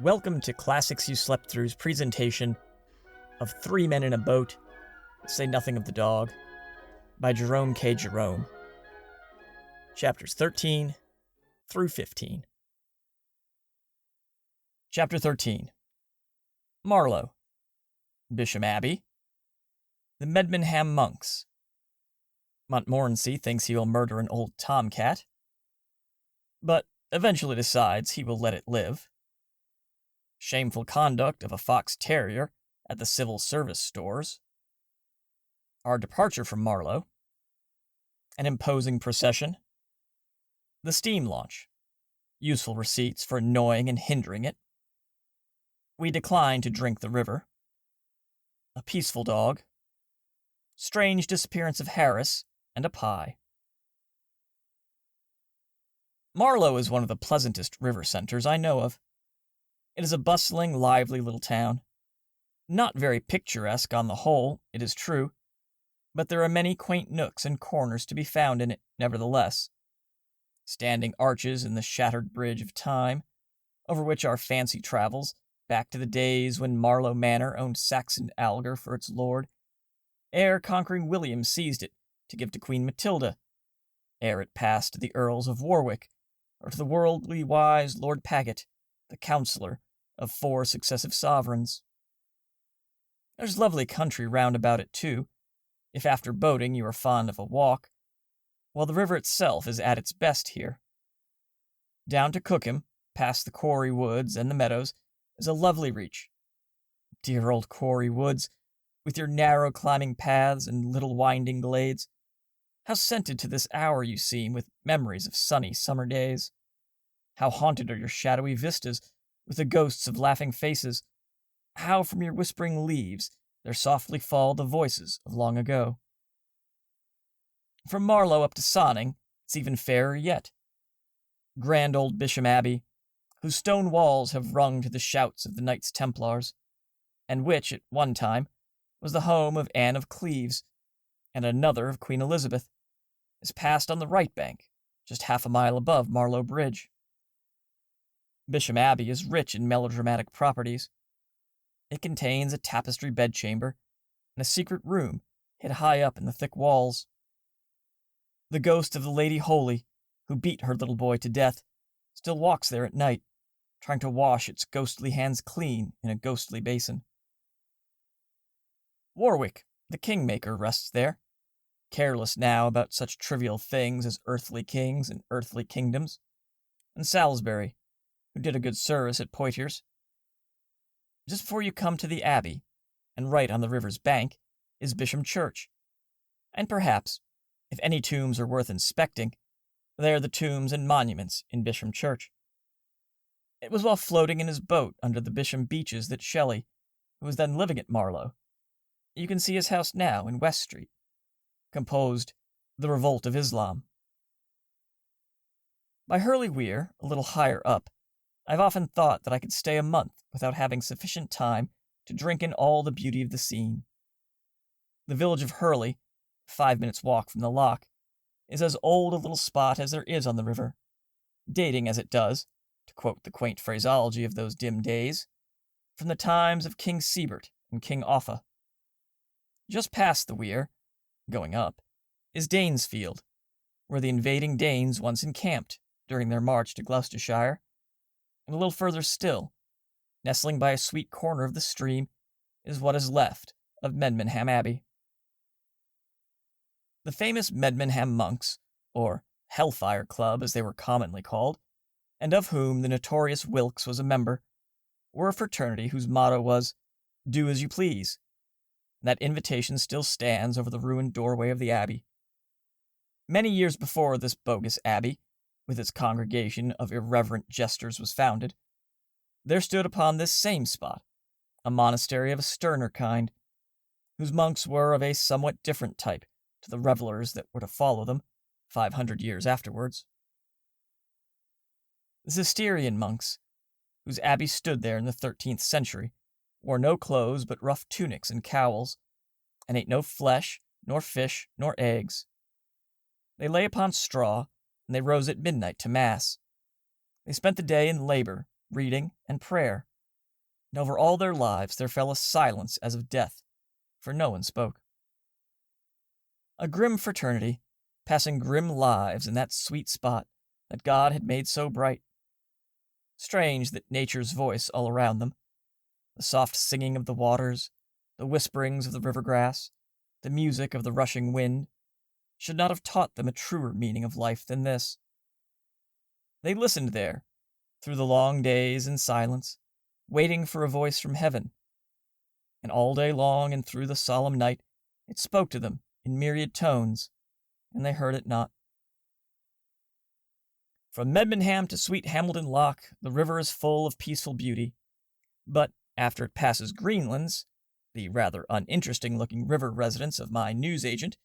Welcome to Classics You Slept Through's presentation of Three Men in a Boat, Say Nothing of the Dog, by Jerome K. Jerome. Chapters 13 through 15. Chapter 13. Marlow, Bisham Abbey, the Medmenham Monks. Montmorency thinks he will murder an old tomcat, but eventually decides he will let it live. Shameful conduct of a fox terrier at the civil service stores. Our departure from Marlow. An imposing procession. The steam launch. Useful receipts for annoying and hindering it. We decline to drink the river. A peaceful dog. Strange disappearance of Harris and a pie. Marlow is one of the pleasantest river centers I know of. It is a bustling, lively little town. Not very picturesque on the whole, it is true, but there are many quaint nooks and corners to be found in it, nevertheless. Standing arches in the shattered bridge of time, over which our fancy travels, back to the days when Marlow Manor owned Saxon Algar for its lord, ere conquering William seized it to give to Queen Matilda, ere it passed to the Earls of Warwick, or to the worldly wise Lord Paget, the counsellor of 4 successive sovereigns. There's lovely country round about it, too, if after boating you are fond of a walk, while the river itself is at its best here. Down to Cookham, past the Quarry Woods and the meadows, is a lovely reach. Dear old Quarry Woods, with your narrow climbing paths and little winding glades, how scented to this hour you seem with memories of sunny summer days. How haunted are your shadowy vistas with the ghosts of laughing faces. How from your whispering leaves there softly fall the voices of long ago. From Marlow up to Sonning, it's even fairer yet. Grand old Bisham Abbey, whose stone walls have rung to the shouts of the Knights Templars, and which, at one time, was the home of Anne of Cleves, and another of Queen Elizabeth, is passed on the right bank, just half a mile above Marlow Bridge. Bisham Abbey is rich in melodramatic properties. It contains a tapestry bedchamber and a secret room hid high up in the thick walls. The ghost of the Lady Holy, who beat her little boy to death, still walks there at night, trying to wash its ghostly hands clean in a ghostly basin. Warwick, the kingmaker, rests there, careless now about such trivial things as earthly kings and earthly kingdoms, and Salisbury, who did a good service at Poitiers. Just before you come to the Abbey, and right on the river's bank, is Bisham Church. And perhaps, if any tombs are worth inspecting, they are the tombs and monuments in Bisham Church. It was while floating in his boat under the Bisham beaches that Shelley, who was then living at Marlow, you can see his house now in West Street, composed The Revolt of Islam. By Hurley Weir, a little higher up, I've often thought that I could stay a month without having sufficient time to drink in all the beauty of the scene. The village of Hurley, 5 minutes' walk from the loch, is as old a little spot as there is on the river, dating as it does, to quote the quaint phraseology of those dim days, from the times of King Sebert and King Offa. Just past the weir, going up, is Danesfield, where the invading Danes once encamped during their march to Gloucestershire, and a little further still, nestling by a sweet corner of the stream, is what is left of Medmenham Abbey. The famous Medmenham monks, or Hellfire Club as they were commonly called, and of whom the notorious Wilkes was a member, were a fraternity whose motto was, "Do as you please." That invitation still stands over the ruined doorway of the Abbey. Many years before this bogus Abbey, with its congregation of irreverent jesters, was founded, there stood upon this same spot a monastery of a sterner kind, whose monks were of a somewhat different type to the revelers that were to follow them 500 years afterwards. The Cistercian monks, whose abbey stood there in the 13th century, wore no clothes but rough tunics and cowls, and ate no flesh, nor fish, nor eggs. They lay upon straw, and they rose at midnight to mass. They spent the day in labor, reading, and prayer, and over all their lives there fell a silence as of death, for no one spoke. A grim fraternity, passing grim lives in that sweet spot that God had made so bright. Strange that nature's voice all around them, the soft singing of the waters, the whisperings of the river grass, the music of the rushing wind, should not have taught them a truer meaning of life than this. They listened there, through the long days in silence, waiting for a voice from heaven. And all day long and through the solemn night it spoke to them in myriad tones, and they heard it not. From Medmenham to sweet Hamilton Loch, the river is full of peaceful beauty, but after it passes Greenlands, the rather uninteresting-looking river residence of my newsagent,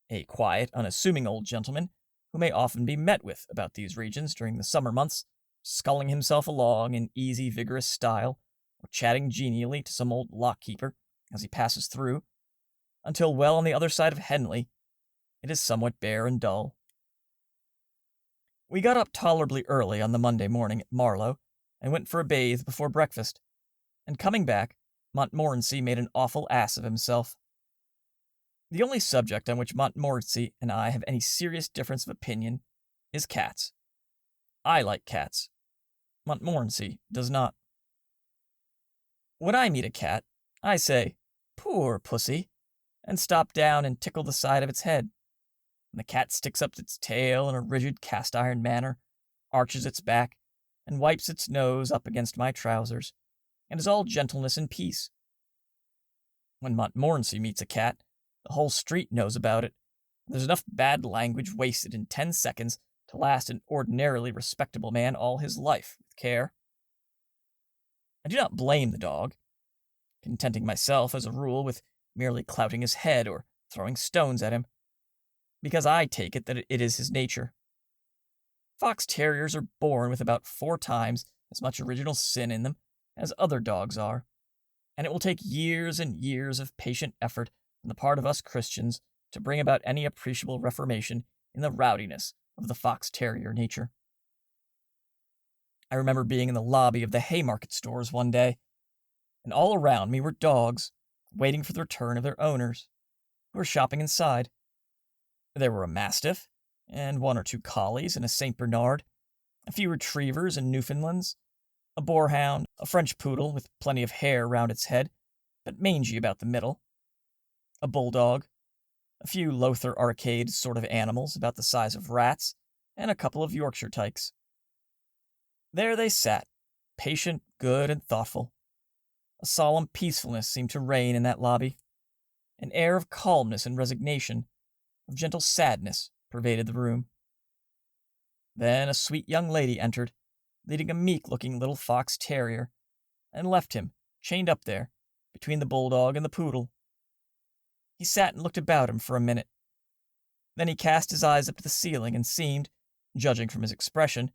a quiet, unassuming old gentleman who may often be met with about these regions during the summer months, sculling himself along in easy, vigorous style, or chatting genially to some old lock-keeper as he passes through, until well on the other side of Henley, it is somewhat bare and dull. We got up tolerably early on the Monday morning at Marlow, and went for a bathe before breakfast, and coming back, Montmorency made an awful ass of himself. The only subject on which Montmorency and I have any serious difference of opinion is cats. I like cats. Montmorency does not. When I meet a cat, I say, "Poor pussy," and stop down and tickle the side of its head. And the cat sticks up its tail in a rigid cast-iron manner, arches its back, and wipes its nose up against my trousers, and is all gentleness and peace. When Montmorency meets a cat, the whole street knows about it. There's enough bad language wasted in 10 seconds to last an ordinarily respectable man all his life with care. I do not blame the dog, contenting myself, as a rule, with merely clouting his head or throwing stones at him, because I take it that it is his nature. Fox terriers are born with about 4 times as much original sin in them as other dogs are, and it will take years and years of patient effort on the part of us Christians to bring about any appreciable reformation in the rowdiness of the fox terrier nature. I remember being in the lobby of the Haymarket stores one day, and all around me were dogs, waiting for the return of their owners, who were shopping inside. There were a mastiff, and 1 or 2 collies, and a St. Bernard, a few retrievers and Newfoundlands, a boarhound, a French poodle with plenty of hair round its head, but mangy about the middle, a bulldog, a few Lothair Arcade sort of animals about the size of rats, and a couple of Yorkshire tykes. There they sat, patient, good, and thoughtful. A solemn peacefulness seemed to reign in that lobby. An air of calmness and resignation, of gentle sadness, pervaded the room. Then a sweet young lady entered, leading a meek-looking little fox terrier, and left him, chained up there, between the bulldog and the poodle. He sat and looked about him for a minute. Then he cast his eyes up to the ceiling and seemed, judging from his expression,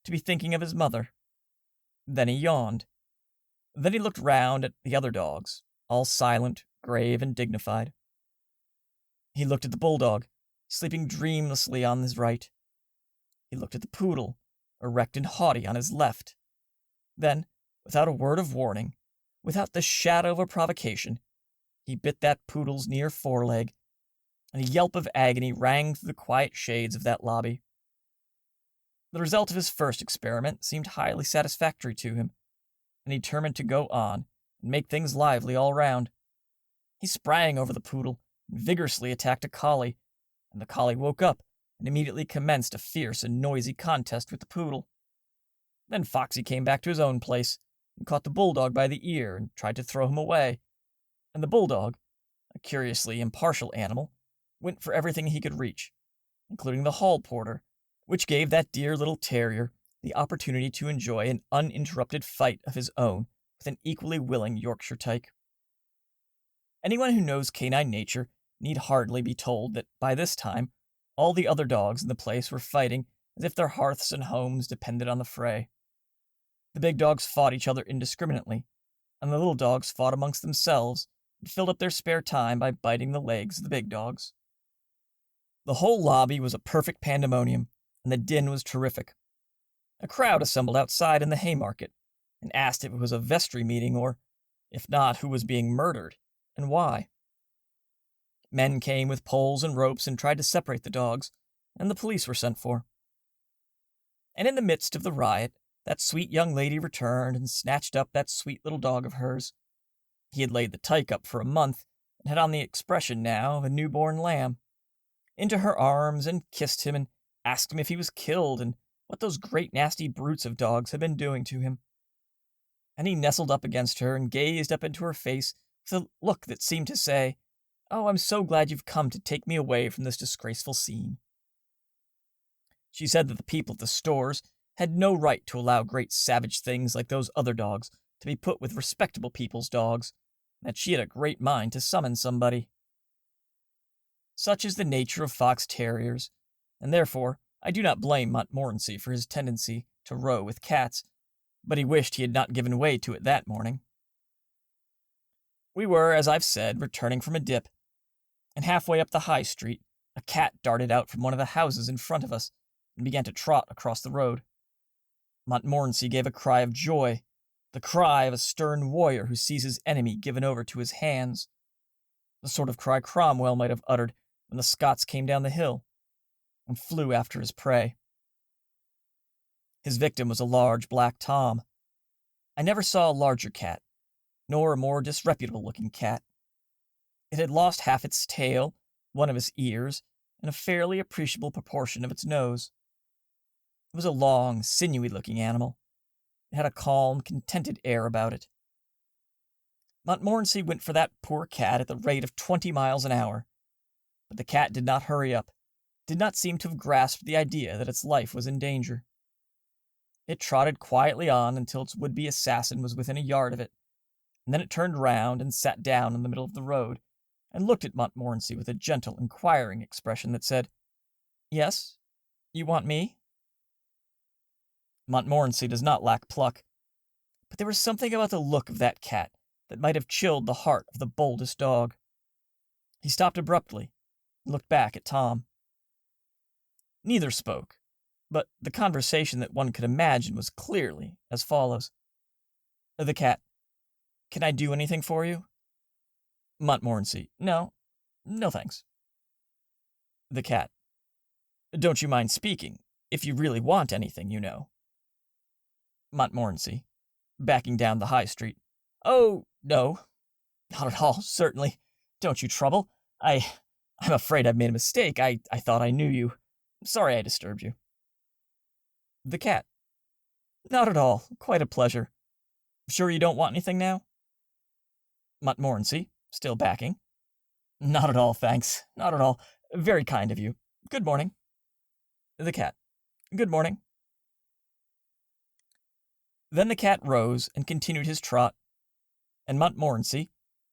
to be thinking of his mother. Then he yawned. Then he looked round at the other dogs, all silent, grave, and dignified. He looked at the bulldog, sleeping dreamlessly on his right. He looked at the poodle, erect and haughty on his left. Then, without a word of warning, without the shadow of a provocation, he bit that poodle's near foreleg, and a yelp of agony rang through the quiet shades of that lobby. The result of his first experiment seemed highly satisfactory to him, and he determined to go on and make things lively all round. He sprang over the poodle and vigorously attacked a collie, and the collie woke up and immediately commenced a fierce and noisy contest with the poodle. Then Foxy came back to his own place and caught the bulldog by the ear and tried to throw him away, and the bulldog, a curiously impartial animal, went for everything he could reach, including the hall porter, which gave that dear little terrier the opportunity to enjoy an uninterrupted fight of his own with an equally willing Yorkshire tyke. Anyone who knows canine nature need hardly be told that by this time all the other dogs in the place were fighting as if their hearths and homes depended on the fray. The big dogs fought each other indiscriminately, and the little dogs fought amongst themselves and filled up their spare time by biting the legs of the big dogs. The whole lobby was a perfect pandemonium, and the din was terrific. A crowd assembled outside in the Haymarket, and asked if it was a vestry meeting or, if not, who was being murdered, and why. Men came with poles and ropes and tried to separate the dogs, and the police were sent for. And in the midst of the riot, that sweet young lady returned and snatched up that sweet little dog of hers. He had laid the tyke up for a month, and had on the expression now of a newborn lamb, into her arms and kissed him and asked him if he was killed and what those great nasty brutes of dogs had been doing to him. And he nestled up against her and gazed up into her face with a look that seemed to say, "Oh, I'm so glad you've come to take me away from this disgraceful scene." She said that the people at the stores had no right to allow great savage things like those other dogs to be put with respectable people's dogs, and that she had a great mind to summon somebody. Such is the nature of fox terriers, and therefore I do not blame Montmorency for his tendency to row with cats, but he wished he had not given way to it that morning. We were, as I've said, returning from a dip, and halfway up the high street, a cat darted out from one of the houses in front of us and began to trot across the road. Montmorency gave a cry of joy, the cry of a stern warrior who sees his enemy given over to his hands, the sort of cry Cromwell might have uttered when the Scots came down the hill, and flew after his prey. His victim was a large black Tom. I never saw a larger cat, nor a more disreputable-looking cat. It had lost half its tail, one of its ears, and a fairly appreciable proportion of its nose. It was a long, sinewy-looking animal. It had a calm, contented air about it. Montmorency went for that poor cat at the rate of 20 miles an hour, but the cat did not hurry up, did not seem to have grasped the idea that its life was in danger. It trotted quietly on until its would-be assassin was within a yard of it, and then it turned round and sat down in the middle of the road, and looked at Montmorency with a gentle, inquiring expression that said, "Yes? You want me?" Montmorency does not lack pluck, but there was something about the look of that cat that might have chilled the heart of the boldest dog. He stopped abruptly, and looked back at Tom. Neither spoke, but the conversation that one could imagine was clearly as follows. The cat: "Can I do anything for you?" Montmorency: No, thanks." The cat: "Don't you mind speaking, if you really want anything, you know." Montmorency, backing down the high street: "Oh, no, not at all, certainly. Don't you trouble. I'm afraid I've made a mistake. I thought I knew you. Sorry I disturbed you." The cat: "Not at all. Quite a pleasure. Sure you don't want anything now?" Montmorency, still backing: "Not at all, thanks. Not at all. Very kind of you. Good morning." The cat: "Good morning." Then the cat rose and continued his trot, and Montmorency,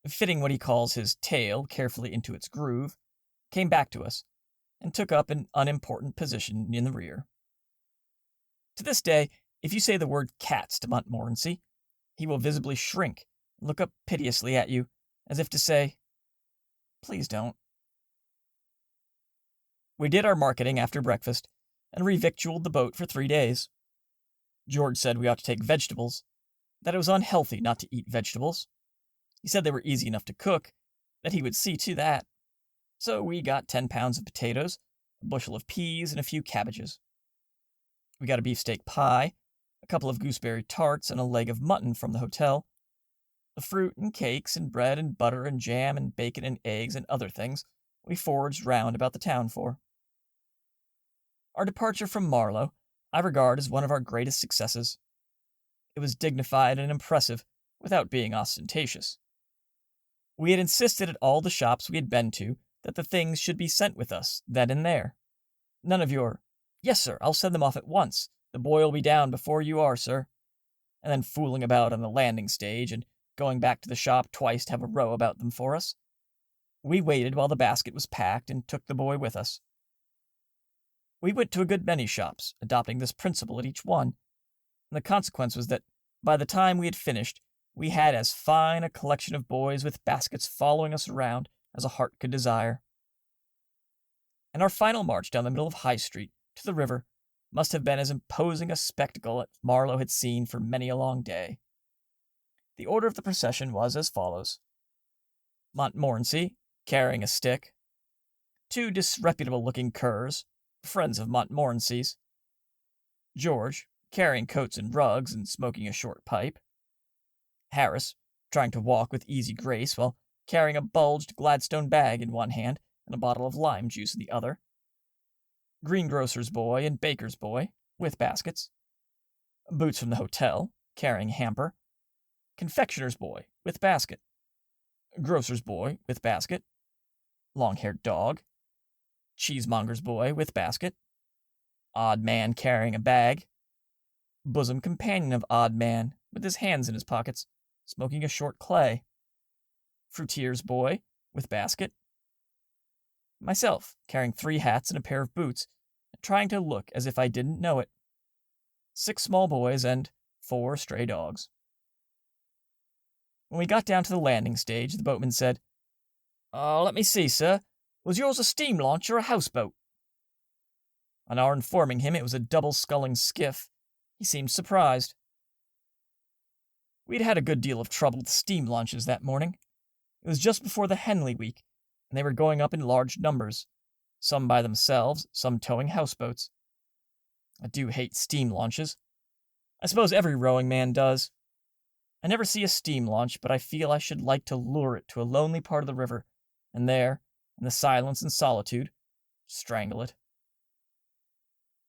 fitting what he calls his tail carefully into its groove, came back to us, and took up an unimportant position in the rear. To this day, if you say the word cats to Montmorency, he will visibly shrink and look up piteously at you, as if to say, "Please don't." We did our marketing after breakfast, and revictualled the boat for 3 days. George said we ought to take vegetables, that it was unhealthy not to eat vegetables. He said they were easy enough to cook, that he would see to that. So we got 10 pounds of potatoes, a bushel of peas, and a few cabbages. We got a beefsteak pie, a couple of gooseberry tarts, and a leg of mutton from the hotel. The fruit and cakes and bread and butter and jam and bacon and eggs and other things we foraged round about the town for. Our departure from Marlow I regard as one of our greatest successes. It was dignified and impressive, without being ostentatious. We had insisted at all the shops we had been to that the things should be sent with us, then and there. None of your, "Yes, sir, I'll send them off at once. The boy will be down before you are, sir," and then fooling about on the landing stage and going back to the shop twice to have a row about them for us. We waited while the basket was packed and took the boy with us. We went to a good many shops, adopting this principle at each one, and the consequence was that, by the time we had finished, we had as fine a collection of boys with baskets following us around as a heart could desire. In our final march down the middle of High Street, to the river, must have been as imposing a spectacle as Marlowe had seen for many a long day. The order of the procession was as follows: Montmorency, carrying a stick; 2 disreputable-looking curs, friends of Montmorency's; George, carrying coats and rugs and smoking a short pipe; Harris, trying to walk with easy grace while carrying a bulged Gladstone bag in one hand and a bottle of lime juice in the other; greengrocer's boy and baker's boy, with baskets; Boots from the hotel, carrying hamper; confectioner's boy, with basket; grocer's boy, with basket; long-haired dog; cheesemonger's boy, with basket; odd man carrying a bag; bosom companion of odd man, with his hands in his pockets, smoking a short clay; fruiterer's boy, with basket; myself, carrying 3 hats and a pair of boots, and trying to look as if I didn't know it; 6 small boys, and 4 stray dogs. When we got down to the landing stage, the boatman said, "Let me see, sir. Was yours a steam launch or a houseboat?" On our informing him it was a double-sculling skiff, he seemed surprised. We'd had a good deal of trouble with steam launches that morning. It was just before the Henley week, and they were going up in large numbers, some by themselves, some towing houseboats. I do hate steam launches. I suppose every rowing man does. I never see a steam launch, but I feel I should like to lure it to a lonely part of the river, and there, in the silence and solitude, strangle it.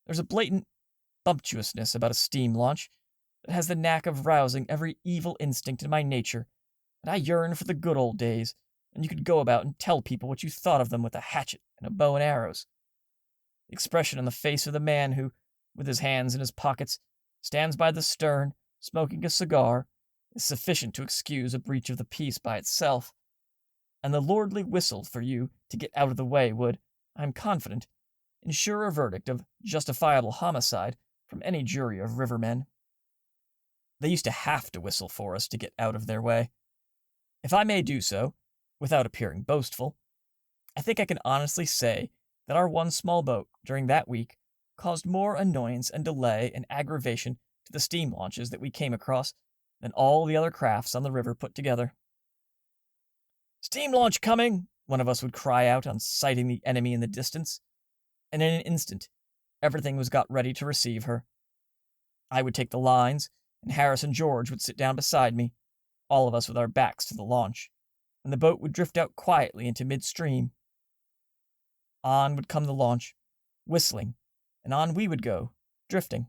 There's a blatant bumptiousness about a steam launch that has the knack of rousing every evil instinct in my nature, and I yearn for the good old days, and you could go about and tell people what you thought of them with a hatchet and a bow and arrows. The expression on the face of the man who, with his hands in his pockets, stands by the stern, smoking a cigar, is sufficient to excuse a breach of the peace by itself, and the lordly whistle for you to get out of the way would, I am confident, ensure a verdict of justifiable homicide from any jury of rivermen. They used to have to whistle for us to get out of their way. If I may do so, without appearing boastful, I think I can honestly say that our one small boat during that week caused more annoyance and delay and aggravation to the steam launches that we came across than all the other crafts on the river put together. "Steam launch coming!" one of us would cry out on sighting the enemy in the distance, and in an instant everything was got ready to receive her. I would take the lines, and Harris and George would sit down beside me, all of us with our backs to the launch, and the boat would drift out quietly into midstream. On would come the launch, whistling, and on we would go, drifting.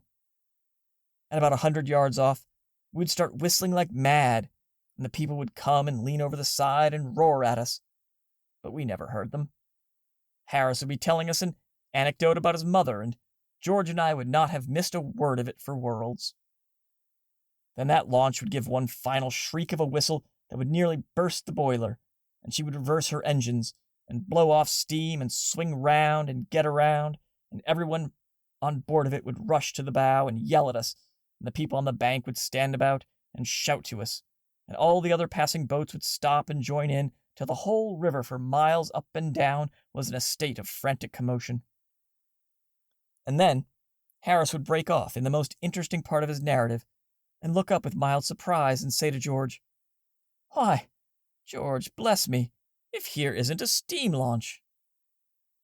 At about 100 yards off, we'd start whistling like mad, and the people would come and lean over the side and roar at us. But we never heard them. Harris would be telling us an anecdote about his mother, and George and I would not have missed a word of it for worlds. Then that launch would give one final shriek of a whistle that would nearly burst the boiler, and she would reverse her engines, and blow off steam, and swing round and get around, and everyone on board of it would rush to the bow and yell at us, and the people on the bank would stand about and shout to us, and all the other passing boats would stop and join in, till the whole river for miles up and down was in a state of frantic commotion. And then Harris would break off in the most interesting part of his narrative, and look up with mild surprise and say to George, "Why, George, bless me, if here isn't a steam launch!"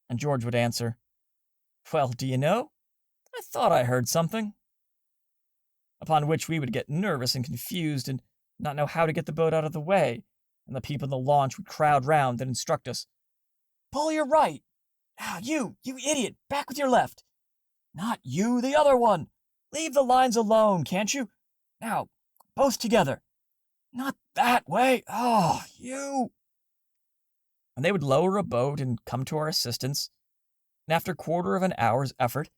And George would answer, "Well, do you know, I thought I heard something." Upon which we would get nervous and confused and not know how to get the boat out of the way, and the people in the launch would crowd round and instruct us. "Pull your right! Now, you idiot, back with your left! Not you, the other one! Leave the lines alone, can't you? Now, both together! Not that way! Oh, you!" And they would lower a boat and come to our assistance, and after a quarter of an hour's effort,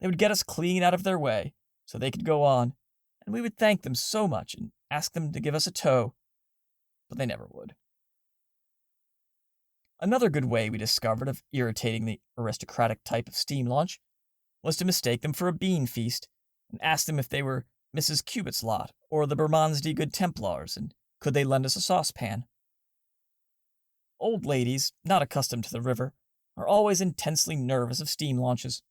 they would get us clean out of their way, so they could go on, and we would thank them so much and ask them to give us a tow, but they never would. Another good way we discovered of irritating the aristocratic type of steam launch was to mistake them for a bean feast, and ask them if they were Mrs. Cubit's lot, or the Bermondsey Good Templars, and could they lend us a saucepan. Old ladies, not accustomed to the river, are always intensely nervous of steam launches.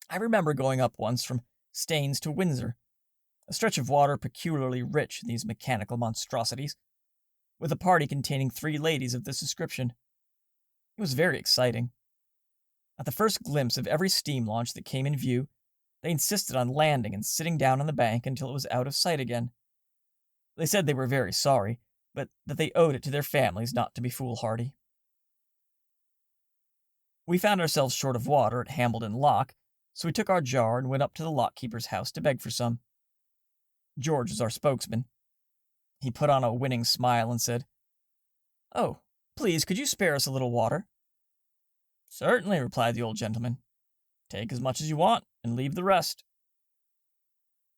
I remember going up once from Staines to Windsor, a stretch of water peculiarly rich in these mechanical monstrosities, with a party containing 3 ladies of this description. It was very exciting. At the first glimpse of every steam launch that came in view, they insisted on landing and sitting down on the bank until it was out of sight again. They said they were very sorry, but that they owed it to their families not to be foolhardy. We found ourselves short of water at Hambledon Lock, so we took our jar and went up to the lock-keeper's house to beg for some. George was our spokesman. He put on a winning smile and said, "Oh, please, could you spare us a little water?" "Certainly," replied the old gentleman. "Take as much as you want, and leave the rest."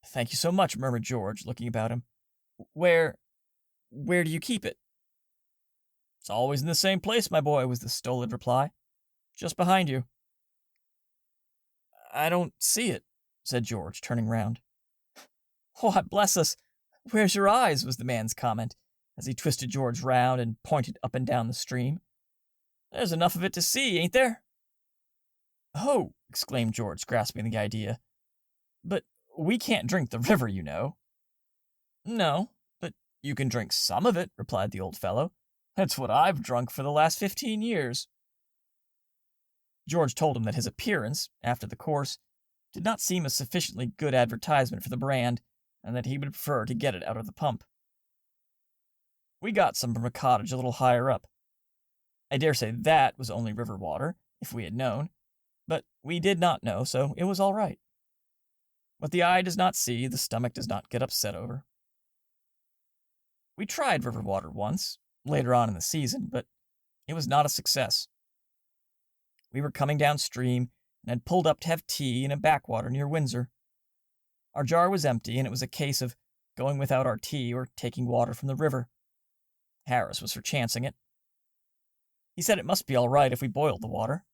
"Thank you so much," murmured George, looking about him. Where do you keep it?" "It's always in the same place, my boy," was the stolid reply. "Just behind you." "I don't see it," said George, turning round. "Why, bless us, where's your eyes?" was the man's comment, as he twisted George round and pointed up and down the stream. "There's enough of it to see, ain't there?" "Oh!" exclaimed George, grasping the idea. "But we can't drink the river, you know." "No, but you can drink some of it," replied the old fellow. "That's what I've drunk for the last 15 years." George told him that his appearance, after the course, did not seem a sufficiently good advertisement for the brand, and that he would prefer to get it out of the pump. We got some from a cottage a little higher up. I dare say that was only river water, if we had known, but we did not know, so it was all right. What the eye does not see, the stomach does not get upset over. We tried river water once, later on in the season, but it was not a success. We were coming downstream and had pulled up to have tea in a backwater near Windsor. Our jar was empty, and it was a case of going without our tea or taking water from the river. Harris was for chancing it. He said it must be all right if we boiled the water.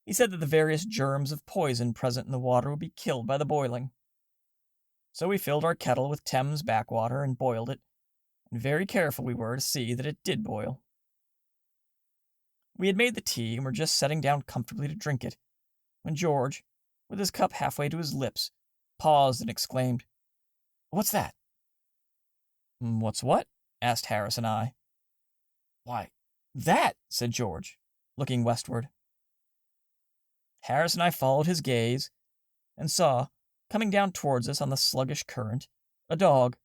He said that the various germs of poison present in the water would be killed by the boiling. So we filled our kettle with Thames backwater and boiled it, and very careful we were to see that it did boil. We had made the tea and were just setting down comfortably to drink it, when George, with his cup halfway to his lips, paused and exclaimed, "What's that?" "What's what?" asked Harris and I. "Why, that," said George, looking westward. Harris and I followed his gaze, and saw, coming down towards us on the sluggish current, a dog.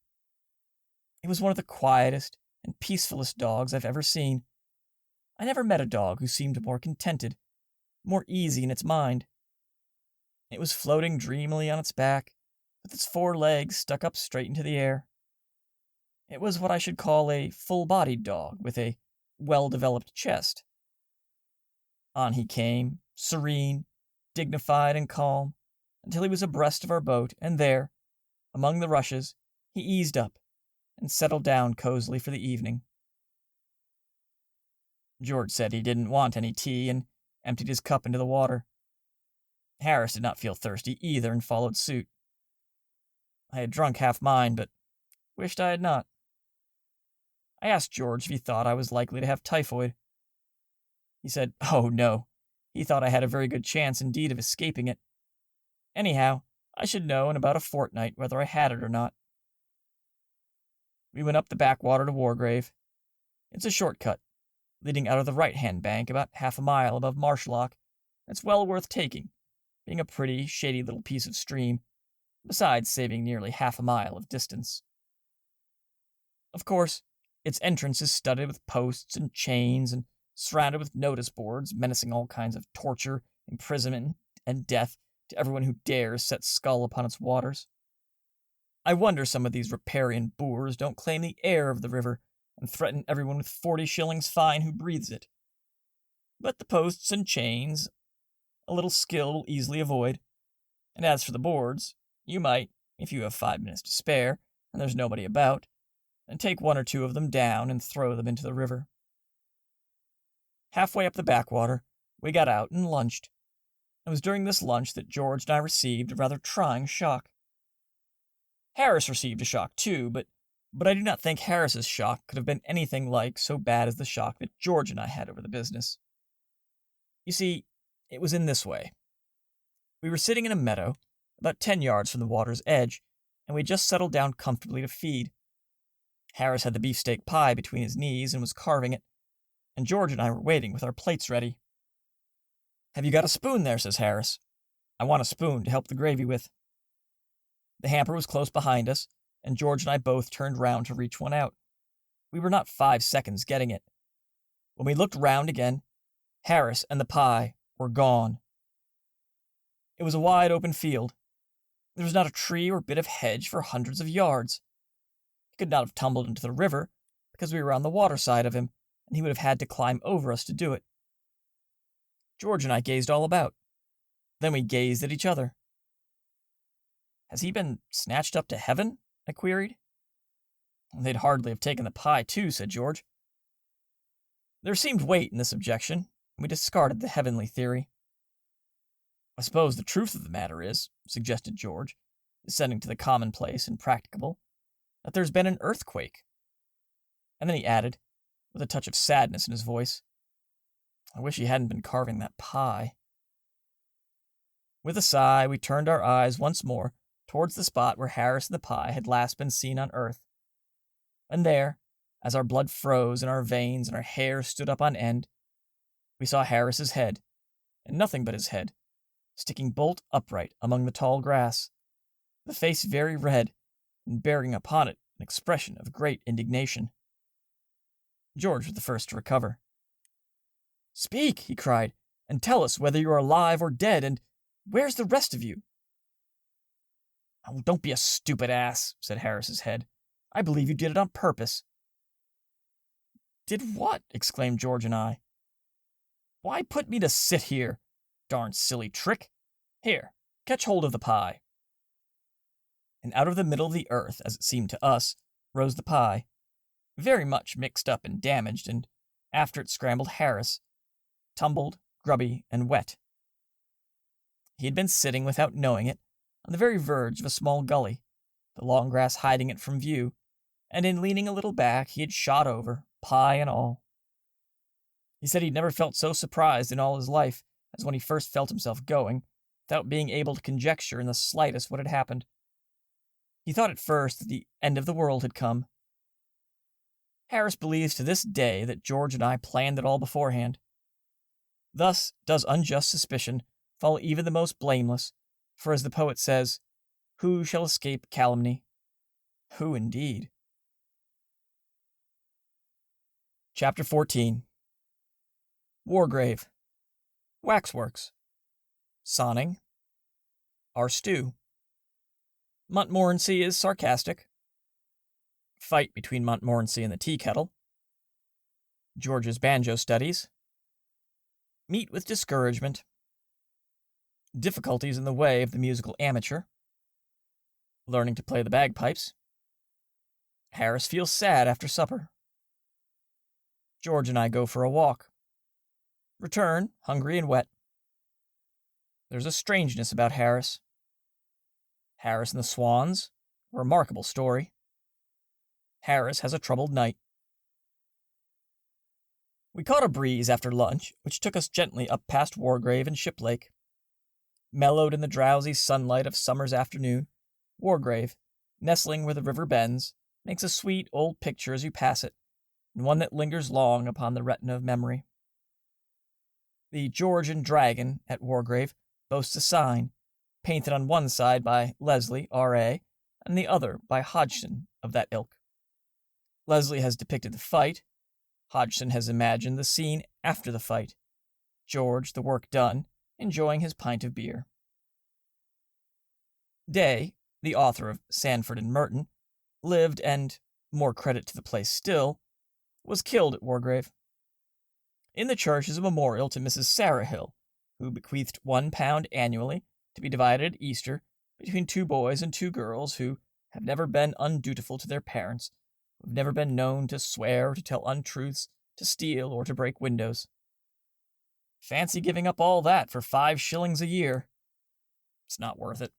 It was one of the quietest and peacefulest dogs I've ever seen. I never met a dog who seemed more contented, more easy in its mind. It was floating dreamily on its back, with its 4 legs stuck up straight into the air. It was what I should call a full-bodied dog, with a well-developed chest. On he came, serene, dignified, and calm, until he was abreast of our boat, and there, among the rushes, he eased up, and settled down cozily for the evening. George said he didn't want any tea, and emptied his cup into the water. Harris did not feel thirsty either, and followed suit. I had drunk half mine, but wished I had not. I asked George if he thought I was likely to have typhoid. He said, "Oh, no. He thought I had a very good chance indeed of escaping it. Anyhow, I should know in about a fortnight whether I had it or not." We went up the backwater to Wargrave. It's a short cut, leading out of the right-hand bank about half a mile above Marshlock. It's well worth taking, being a pretty, shady little piece of stream, besides saving nearly half a mile of distance. Of course, its entrance is studded with posts and chains, and surrounded with notice boards menacing all kinds of torture, imprisonment, and death to everyone who dares set skull upon its waters. I wonder some of these riparian boors don't claim the air of the river, and threaten everyone with 40 shillings fine who breathes it. But the posts and chains, a little skill will easily avoid. And as for the boards, you might, if you have 5 minutes to spare, and there's nobody about, and take 1 or 2 of them down and throw them into the river. Halfway up the backwater, we got out and lunched. It was during this lunch that George and I received a rather trying shock. Harris received a shock too, but I do not think Harris's shock could have been anything like so bad as the shock that George and I had over the business. You see, it was in this way. We were sitting in a meadow, about 10 yards from the water's edge, and we had just settled down comfortably to feed. Harris had the beefsteak pie between his knees and was carving it, and George and I were waiting with our plates ready. "Have you got a spoon there?" says Harris. "I want a spoon to help the gravy with." The hamper was close behind us, and George and I both turned round to reach one out. We were not 5 seconds getting it. When we looked round again, Harris and the pie were gone. It was a wide open field. There was not a tree or bit of hedge for hundreds of yards. He could not have tumbled into the river, because we were on the water side of him, and he would have had to climb over us to do it. George and I gazed all about. Then we gazed at each other. "Has he been snatched up to heaven?" I queried. "They'd hardly have taken the pie, too," said George. There seemed weight in this objection, and we discarded the heavenly theory. "I suppose the truth of the matter is," suggested George, descending to the commonplace and practicable, "that there's been an earthquake." And then he added, with a touch of sadness in his voice, "I wish he hadn't been carving that pie." With a sigh, we turned our eyes once more towards the spot where Harris and the pie had last been seen on earth. And there, as our blood froze in our veins and our hair stood up on end, we saw Harris's head, and nothing but his head, sticking bolt upright among the tall grass, the face very red, and bearing upon it an expression of great indignation. George was the first to recover. "Speak," he cried, "and tell us whether you are alive or dead, and where's the rest of you?" "Oh, don't be a stupid ass," said Harris's head. "I believe you did it on purpose." "Did what?" exclaimed George and I. "Why, put me to sit here. Darn silly trick. Here, catch hold of the pie." And out of the middle of the earth, as it seemed to us, rose the pie, very much mixed up and damaged, and after it scrambled Harris, tumbled, grubby, and wet. He had been sitting, without knowing it, on the very verge of a small gully, the long grass hiding it from view, and in leaning a little back he had shot over, pie and all. He said he'd never felt so surprised in all his life as when he first felt himself going, without being able to conjecture in the slightest what had happened. He thought at first that the end of the world had come. Harris believes to this day that George and I planned it all beforehand. Thus does unjust suspicion fall even the most blameless, for as the poet says, "Who shall escape calumny?" Who indeed? Chapter 14. Wargrave. Waxworks. Sonning. Our stew. Montmorency is sarcastic. Fight between Montmorency and the tea kettle. George's banjo studies. Meet with discouragement. Difficulties in the way of the musical amateur. Learning to play the bagpipes. Harris feels sad after supper. George and I go for a walk. Return, hungry and wet. There's a strangeness about Harris. Harris and the Swans, a remarkable story. Harris has a troubled night. We caught a breeze after lunch, which took us gently up past Wargrave and Shiplake. Mellowed in the drowsy sunlight of summer's afternoon, Wargrave, nestling where the river bends, makes a sweet old picture as you pass it, and one that lingers long upon the retina of memory. The George and Dragon at Wargrave boasts a sign, painted on one side by Leslie, R.A., and the other by Hodgson of that ilk. Leslie has depicted the fight. Hodgson has imagined the scene after the fight. George, the work done, enjoying his pint of beer. Day, the author of Sandford and Merton, lived and, more credit to the place still, was killed at Wargrave. In the church is a memorial to Mrs. Sarah Hill, who bequeathed £1 annually to be divided at Easter between 2 boys and 2 girls who have never been undutiful to their parents, who have never been known to swear or to tell untruths, to steal or to break windows. Fancy giving up all that for 5 shillings a year. It's not worth it.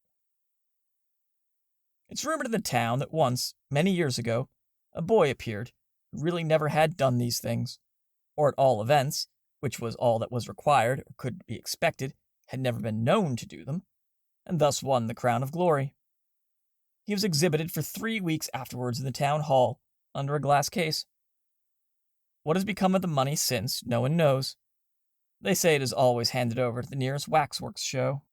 It's rumored in the town that once, many years ago, a boy appeared who really never had done these things, or at all events, which was all that was required or could be expected, had never been known to do them, and thus won the crown of glory. He was exhibited for 3 weeks afterwards in the town hall, under a glass case. What has become of the money since, no one knows. They say it is always handed over to the nearest waxworks show.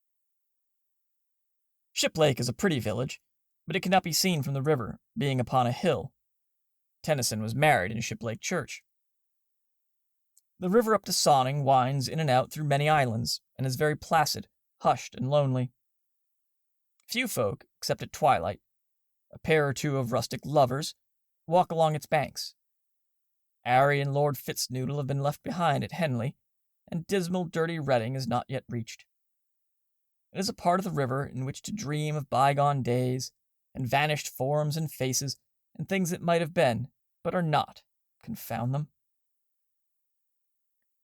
Shiplake is a pretty village, but it cannot be seen from the river, being upon a hill. Tennyson was married in Shiplake Church. The river up to Sonning winds in and out through many islands, and is very placid, hushed, and lonely. Few folk, except at twilight, a pair or two of rustic lovers, walk along its banks. Arry and Lord Fitznoodle have been left behind at Henley, and dismal, dirty Reading is not yet reached. It is a part of the river in which to dream of bygone days, and vanished forms and faces, and things that might have been, but are not, confound them.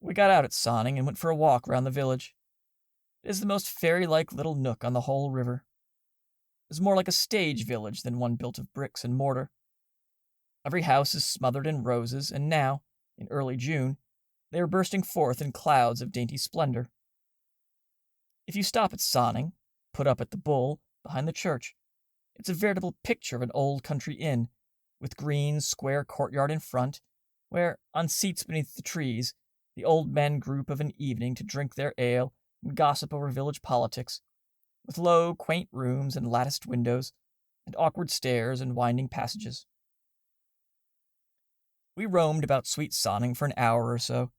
We got out at Sonning and went for a walk round the village. It is the most fairy-like little nook on the whole river. It is more like a stage village than one built of bricks and mortar. Every house is smothered in roses, and now, in early June, they are bursting forth in clouds of dainty splendor. If you stop at Sonning, put up at the Bull, behind the church, it's a veritable picture of an old country inn, with green, square courtyard in front, where, on seats beneath the trees, the old men group of an evening to drink their ale and gossip over village politics, with low, quaint rooms and latticed windows, and awkward stairs and winding passages. We roamed about sweet Sonning for an hour or so,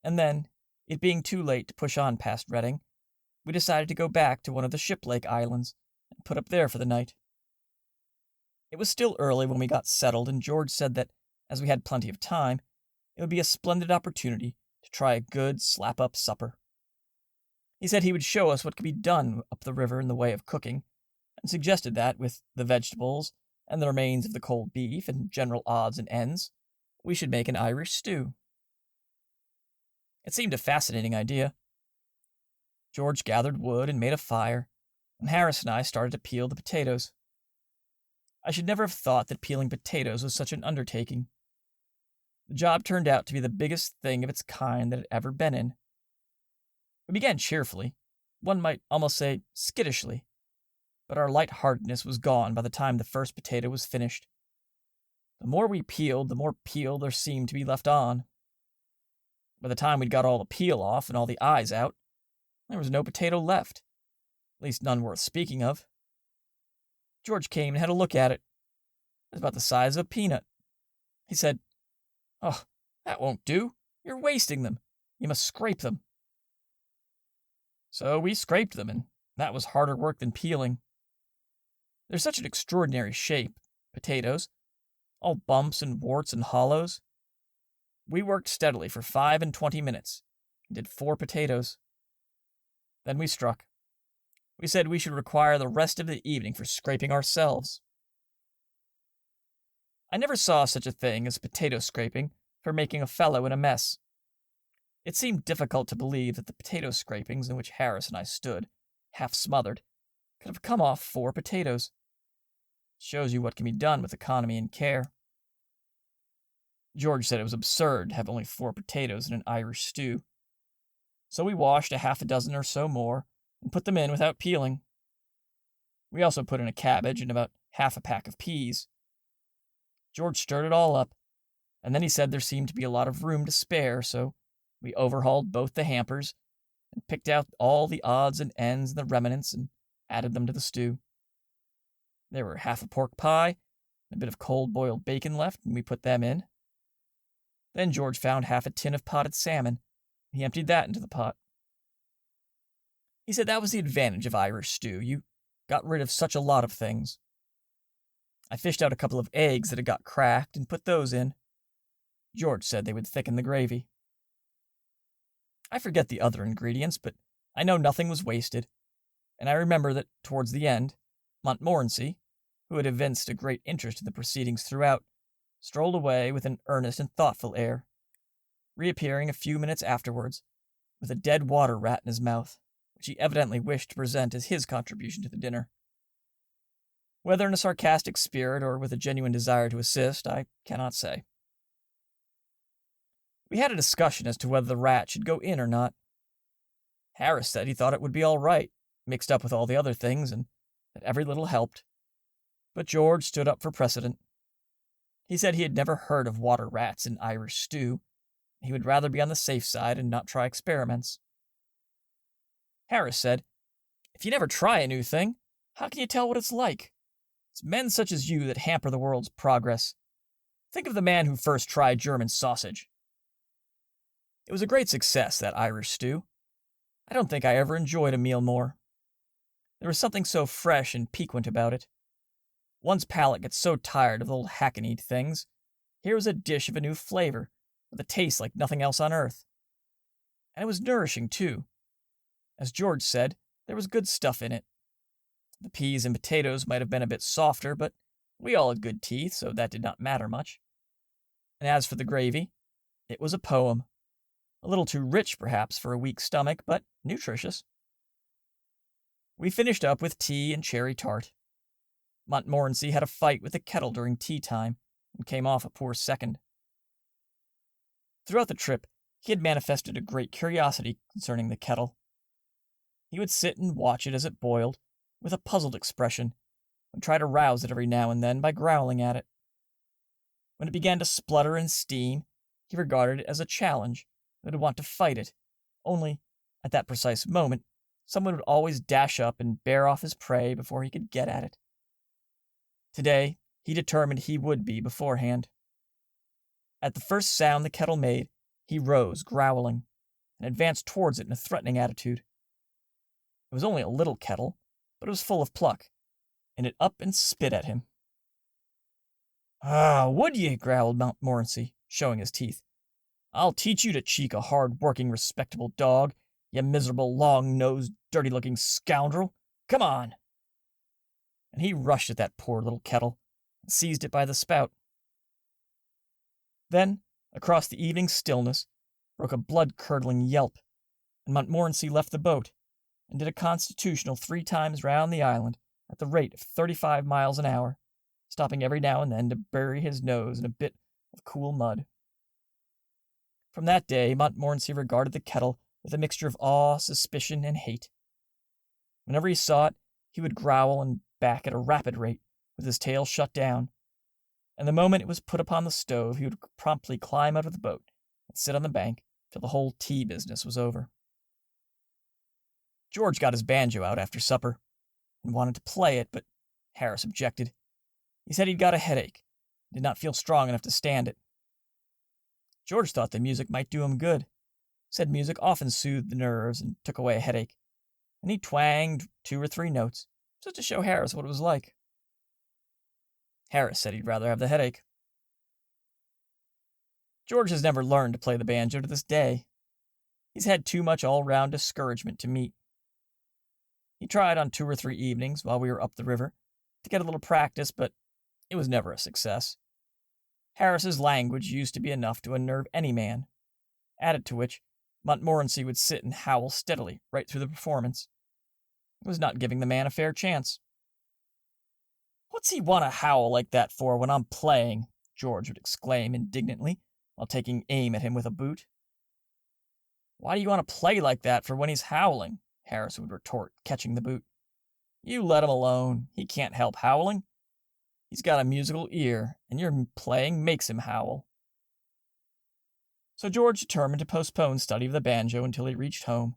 and then, it being too late to push on past Reading, we decided to go back to one of the Shiplake Islands and put up there for the night. It was still early when we got settled, and George said that, as we had plenty of time, it would be a splendid opportunity to try a good slap-up supper. He said he would show us what could be done up the river in the way of cooking, and suggested that, with the vegetables and the remains of the cold beef and general odds and ends, we should make an Irish stew. It seemed a fascinating idea. George gathered wood and made a fire, and Harris and I started to peel the potatoes. I should never have thought that peeling potatoes was such an undertaking. The job turned out to be the biggest thing of its kind that had ever been in. We began cheerfully, one might almost say skittishly, but our light-heartedness was gone by the time the first potato was finished. The more we peeled, the more peel there seemed to be left on. By the time we'd got all the peel off and all the eyes out, there was no potato left, at least none worth speaking of. George came and had a look at it. It was about the size of a peanut. He said, "Oh, that won't do. You're wasting them. You must scrape them." So we scraped them, and that was harder work than peeling. They're such an extraordinary shape, potatoes, all bumps and warts and hollows. We worked steadily for 25 minutes, and did 4 potatoes. Then we struck. We said we should require the rest of the evening for scraping ourselves. I never saw such a thing as potato scraping for making a fellow in a mess. It seemed difficult to believe that the potato scrapings in which Harris and I stood, half smothered, could have come off 4 potatoes. It shows you what can be done with economy and care. George said it was absurd to have only 4 potatoes in an Irish stew. So we washed a half a dozen or so more, and put them in without peeling. We also put in a cabbage and about half a pack of peas. George stirred it all up, and then he said there seemed to be a lot of room to spare, so we overhauled both the hampers, and picked out all the odds and ends and the remnants, and added them to the stew. There were half a pork pie, and a bit of cold boiled bacon left, and we put them in. Then George found half a tin of potted salmon, and he emptied that into the pot. He said that was the advantage of Irish stew. You got rid of such a lot of things. I fished out a couple of eggs that had got cracked and put those in. George said they would thicken the gravy. I forget the other ingredients, but I know nothing was wasted, and I remember that, towards the end, Montmorency, who had evinced a great interest in the proceedings throughout, strolled away with an earnest and thoughtful air, reappearing a few minutes afterwards, with a dead water rat in his mouth, which he evidently wished to present as his contribution to the dinner. Whether in a sarcastic spirit or with a genuine desire to assist, I cannot say. We had a discussion as to whether the rat should go in or not. Harris said he thought it would be all right, mixed up with all the other things, and that every little helped. But George stood up for precedent. He said he had never heard of water rats in Irish stew. He would rather be on the safe side and not try experiments. Harris said, "If you never try a new thing, how can you tell what it's like? It's men such as you that hamper the world's progress. Think of the man who first tried German sausage." It was a great success, that Irish stew. I don't think I ever enjoyed a meal more. There was something so fresh and piquant about it. One's palate gets so tired of old hackneyed things. Here was a dish of a new flavor, with a taste like nothing else on earth. And it was nourishing, too. As George said, there was good stuff in it. The peas and potatoes might have been a bit softer, but we all had good teeth, so that did not matter much. And as for the gravy, it was a poem. A little too rich, perhaps, for a weak stomach, but nutritious. We finished up with tea and cherry tart. Montmorency had a fight with the kettle during tea time, and came off a poor second. Throughout the trip, he had manifested a great curiosity concerning the kettle. He would sit and watch it as it boiled, with a puzzled expression, and try to rouse it every now and then by growling at it. When it began to splutter and steam, he regarded it as a challenge, and would want to fight it, only, at that precise moment, someone would always dash up and bear off his prey before he could get at it. Today, he determined he would be beforehand. At the first sound the kettle made, he rose, growling, and advanced towards it in a threatening attitude. It was only a little kettle, but it was full of pluck, and it up and spit at him. "Ah, would ye?" growled Montmorency, showing his teeth. "I'll teach you to cheek a hard-working, respectable dog, you miserable, long-nosed, dirty-looking scoundrel. Come on!" And he rushed at that poor little kettle, and seized it by the spout. Then, across the evening stillness, broke a blood-curdling yelp, and Montmorency left the boat, and did a constitutional 3 times round the island at the rate of 35 miles an hour, stopping every now and then to bury his nose in a bit of cool mud. From that day, Montmorency regarded the kettle with a mixture of awe, suspicion, and hate. Whenever he saw it, he would growl and back at a rapid rate, with his tail shut down, and the moment it was put upon the stove, he would promptly climb out of the boat and sit on the bank till the whole tea business was over. George got his banjo out after supper, and wanted to play it, but Harris objected. He said he'd got a headache, and did not feel strong enough to stand it. George thought the music might do him good, said music often soothed the nerves and took away a headache, and he twanged 2 or 3 notes, just to show Harris what it was like. Harris said he'd rather have the headache. George has never learned to play the banjo to this day. He's had too much all-round discouragement to meet. He tried on 2 or 3 evenings while we were up the river to get a little practice, but it was never a success. Harris's language used to be enough to unnerve any man, added to which Montmorency would sit and howl steadily right through the performance. It was not giving the man a fair chance. "What's he want to howl like that for when I'm playing?" George would exclaim indignantly, while taking aim at him with a boot. "Why do you want to play like that for when he's howling?" Harris would retort, catching the boot. "You let him alone. He can't help howling. He's got a musical ear, and your playing makes him howl." So George determined to postpone study of the banjo until he reached home.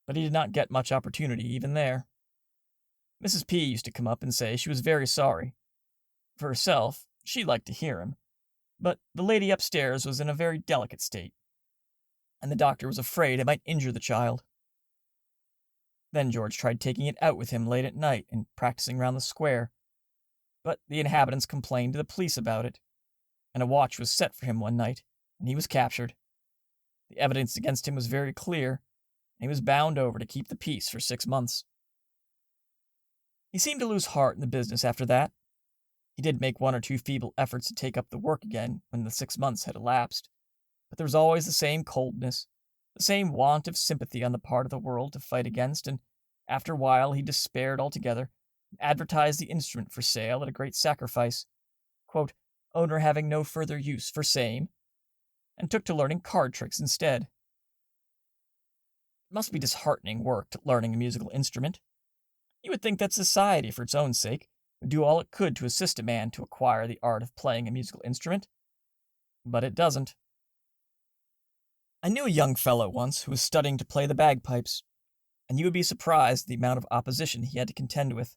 But he did not get much opportunity even there. Mrs. P. used to come up and say she was very sorry. For herself, she liked to hear him, but the lady upstairs was in a very delicate state, and the doctor was afraid it might injure the child. Then George tried taking it out with him late at night and practicing round the square, but the inhabitants complained to the police about it, and a watch was set for him one night, and he was captured. The evidence against him was very clear, and he was bound over to keep the peace for 6 months. He seemed to lose heart in the business after that. He did make 1 or 2 feeble efforts to take up the work again when the 6 months had elapsed, but there was always the same coldness, the same want of sympathy on the part of the world to fight against, and after a while he despaired altogether, and advertised the instrument for sale at a great sacrifice, quote, "owner having no further use for same," and took to learning card tricks instead. must be disheartening work learning a musical instrument. You would think that society, for its own sake, would do all it could to assist a man to acquire the art of playing a musical instrument. But it doesn't. I knew a young fellow once who was studying to play the bagpipes, and you would be surprised at the amount of opposition he had to contend with.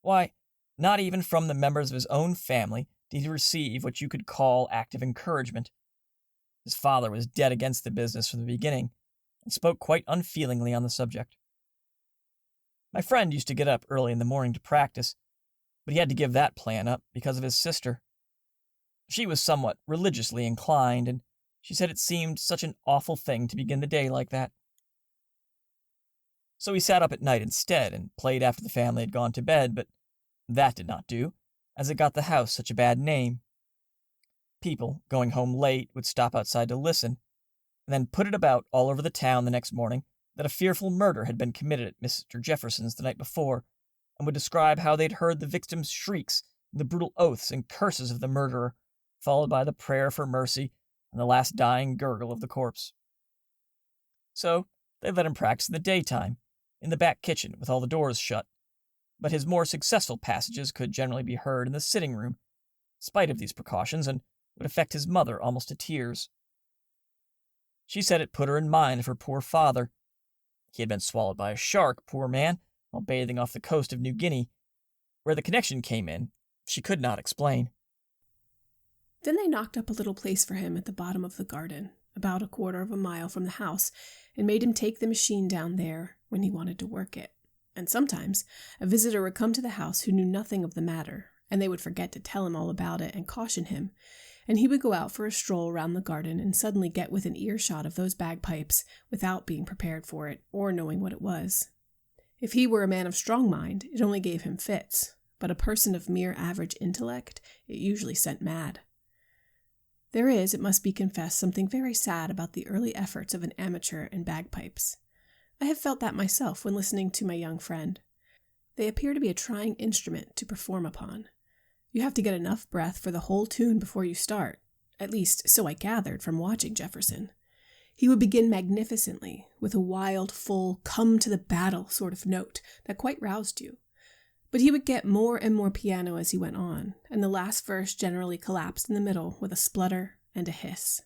Why, not even from the members of his own family did he receive what you could call active encouragement. His father was dead against the business from the beginning, and spoke quite unfeelingly on the subject. My friend used to get up early in the morning to practice, but he had to give that plan up because of his sister. She was somewhat religiously inclined, and she said it seemed such an awful thing to begin the day like that. So he sat up at night instead and played after the family had gone to bed, but that did not do, as it got the house such a bad name. People, going home late, would stop outside to listen, and then put it about all over the town the next morning that a fearful murder had been committed at Mr. Jefferson's the night before, and would describe how they'd heard the victim's shrieks and the brutal oaths and curses of the murderer, followed by the prayer for mercy and the last dying gurgle of the corpse. So they let him practice in the daytime, in the back kitchen with all the doors shut, but his more successful passages could generally be heard in the sitting room, in spite of these precautions, and would affect his mother almost to tears. She said it put her in mind of her poor father. He had been swallowed by a shark, poor man, while bathing off the coast of New Guinea. Where the connection came in, she could not explain. Then they knocked up a little place for him at the bottom of the garden, about 1/4 of a mile from the house, and made him take the machine down there when he wanted to work it. And sometimes a visitor would come to the house who knew nothing of the matter, and they would forget to tell him all about it and caution him, and he would go out for a stroll round the garden and suddenly get within earshot of those bagpipes without being prepared for it or knowing what it was. If he were a man of strong mind, it only gave him fits, but a person of mere average intellect it usually sent mad. There is, it must be confessed, something very sad about the early efforts of an amateur in bagpipes. I have felt that myself when listening to my young friend. They appear to be a trying instrument to perform upon. You have to get enough breath for the whole tune before you start. At least, so I gathered from watching Jefferson. He would begin magnificently, with a wild, full, come-to-the-battle sort of note that quite roused you. But he would get more and more piano as he went on, and the last verse generally collapsed in the middle with a splutter and a hiss.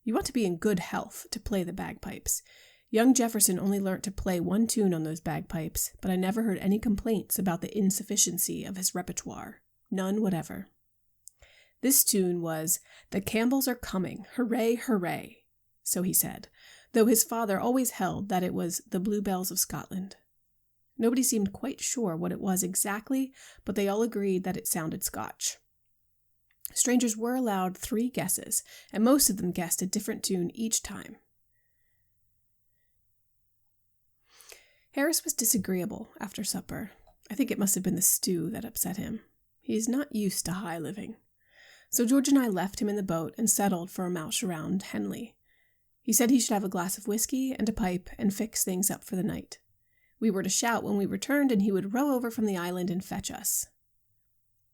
You want to be in good health to play the bagpipes. Young Jefferson only learnt to play one tune on those bagpipes, but I never heard any complaints about the insufficiency of his repertoire. None whatever. This tune was, "The Campbells are coming, hooray, hooray," so he said, though his father always held that it was the Bluebells of Scotland. Nobody seemed quite sure what it was exactly, but they all agreed that it sounded Scotch. Strangers were allowed 3 guesses, and most of them guessed a different tune each time. Harris was disagreeable after supper. I think it must have been the stew that upset him. He is not used to high living. So George and I left him in the boat and settled for a mouch around Henley. He said he should have a glass of whiskey and a pipe and fix things up for the night. We were to shout when we returned, and he would row over from the island and fetch us.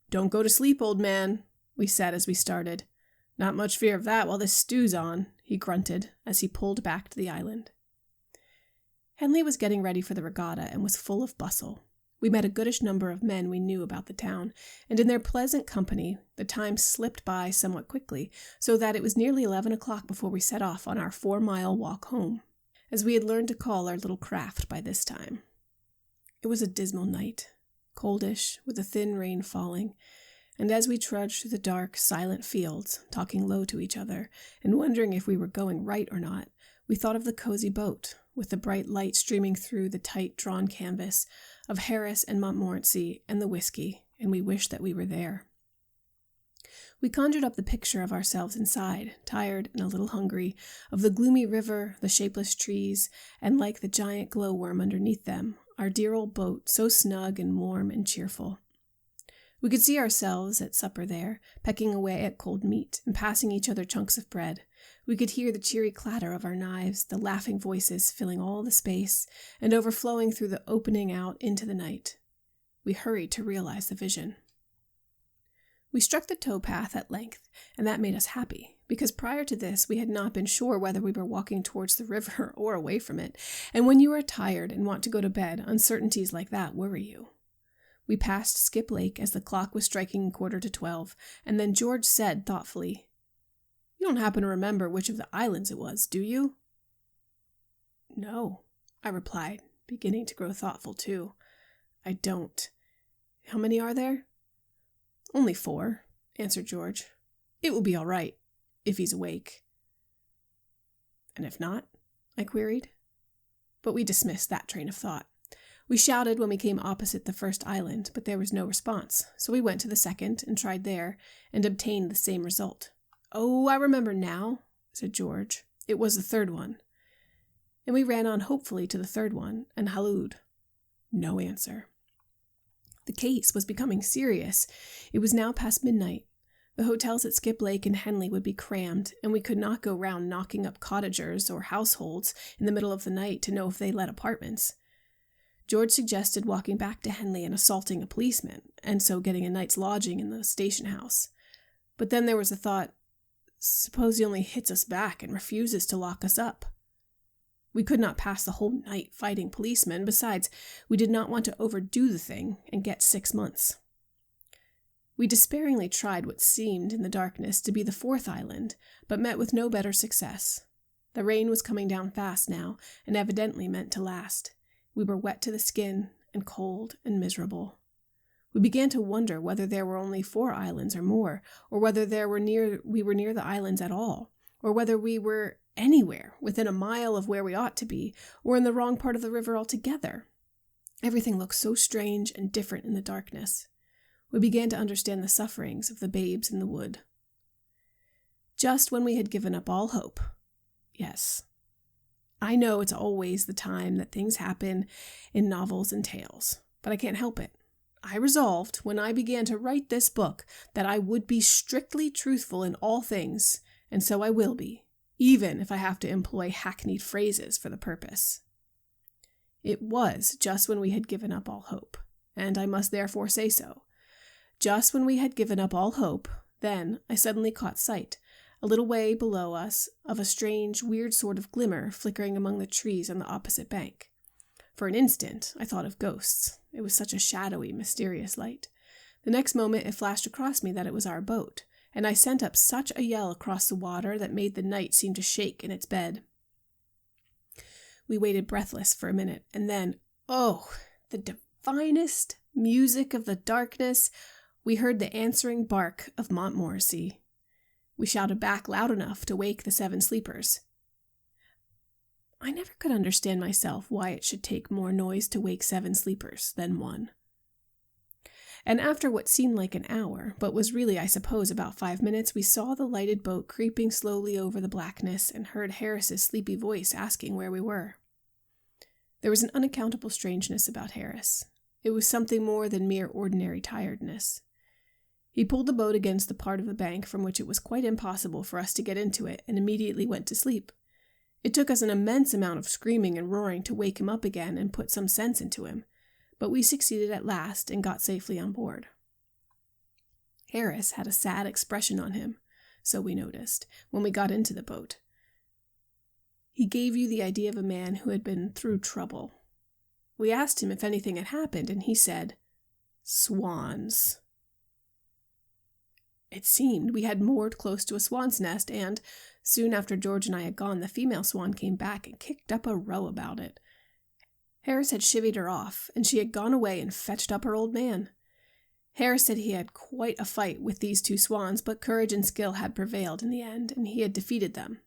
"Don't go to sleep, old man," we said as we started. "Not much fear of that while this stew's on," he grunted as he pulled back to the island. Henley was getting ready for the regatta and was full of bustle. We met a goodish number of men we knew about the town, and in their pleasant company the time slipped by somewhat quickly, so that it was nearly 11 o'clock before we set off on our 4-mile walk home, as we had learned to call our little craft by this time. It was a dismal night, coldish, with a thin rain falling, and as we trudged through the dark, silent fields, talking low to each other, and wondering if we were going right or not, we thought of the cozy boat, with the bright light streaming through the tight drawn canvas, of Harris and Montmorency and the whiskey, and we wished that we were there. We conjured up the picture of ourselves inside, tired and a little hungry, of the gloomy river, the shapeless trees, and like the giant glowworm underneath them, our dear old boat so snug and warm and cheerful. We could see ourselves at supper there, pecking away at cold meat and passing each other chunks of bread. We could hear the cheery clatter of our knives, the laughing voices filling all the space and overflowing through the opening out into the night. We hurried to realize the vision. We struck the towpath at length, and that made us happy, because prior to this we had not been sure whether we were walking towards the river or away from it, and when you are tired and want to go to bed, uncertainties like that worry you. We passed Skip Lake as the clock was striking 11:45, and then George said thoughtfully, "You don't happen to remember which of the islands it was, do you?" "No," I replied, beginning to grow thoughtful too. "I don't. How many are there?" "Only 4, answered George. "It will be all right, if he's awake." "And if not?" I queried. But we dismissed that train of thought. We shouted when we came opposite the first island, but there was no response, so we went to the second and tried there, and obtained the same result. "Oh, I remember now," said George. "It was the third one." And we ran on hopefully to the third one, and hallooed. No answer. The case was becoming serious. It was now past midnight. The hotels at Skip Lake and Henley would be crammed, and we could not go round knocking up cottagers or households in the middle of the night to know if they let apartments. George suggested walking back to Henley and assaulting a policeman, and so getting a night's lodging in the station house. But then there was the thought, suppose he only hits us back and refuses to lock us up? We could not pass the whole night fighting policemen. Besides, we did not want to overdo the thing and get 6 months. We despairingly tried what seemed in the darkness to be the 4th island, but met with no better success. The rain was coming down fast now, and evidently meant to last. We were wet to the skin, and cold and miserable. We began to wonder whether there were only 4 islands or more, or whether we were near the islands at all, or whether we were anywhere within a mile of where we ought to be, or in the wrong part of the river altogether. Everything looked so strange and different in the darkness. We began to understand the sufferings of the babes in the wood. Just when we had given up all hope. Yes, I know it's always the time that things happen in novels and tales, but I can't help it. I resolved, when I began to write this book, that I would be strictly truthful in all things, and so I will be, even if I have to employ hackneyed phrases for the purpose. It was just when we had given up all hope, and I must therefore say so. Just when we had given up all hope, then I suddenly caught sight, a little way below us, of a strange, weird sort of glimmer flickering among the trees on the opposite bank. For an instant, I thought of ghosts. It was such a shadowy, mysterious light. The next moment it flashed across me that it was our boat, and I sent up such a yell across the water that made the night seem to shake in its bed. We waited breathless for a minute, and then, oh, the divinest music of the darkness, we heard the answering bark of Montmorency. We shouted back loud enough to wake the 7 sleepers. I never could understand myself why it should take more noise to wake 7 sleepers than 1. And after what seemed like an hour, but was really, I suppose, about 5 minutes, we saw the lighted boat creeping slowly over the blackness and heard Harris's sleepy voice asking where we were. There was an unaccountable strangeness about Harris. It was something more than mere ordinary tiredness. He pulled the boat against the part of the bank from which it was quite impossible for us to get into it, and immediately went to sleep. It took us an immense amount of screaming and roaring to wake him up again and put some sense into him, but we succeeded at last and got safely on board. Harris had a sad expression on him, so we noticed, when we got into the boat. He gave you the idea of a man who had been through trouble. We asked him if anything had happened, and he said, "Swans." It seemed we had moored close to a swan's nest, and, soon after George and I had gone, the female swan came back and kicked up a row about it. Harris had chivied her off, and she had gone away and fetched up her old man. Harris said he had quite a fight with these 2 swans, but courage and skill had prevailed in the end, and he had defeated them.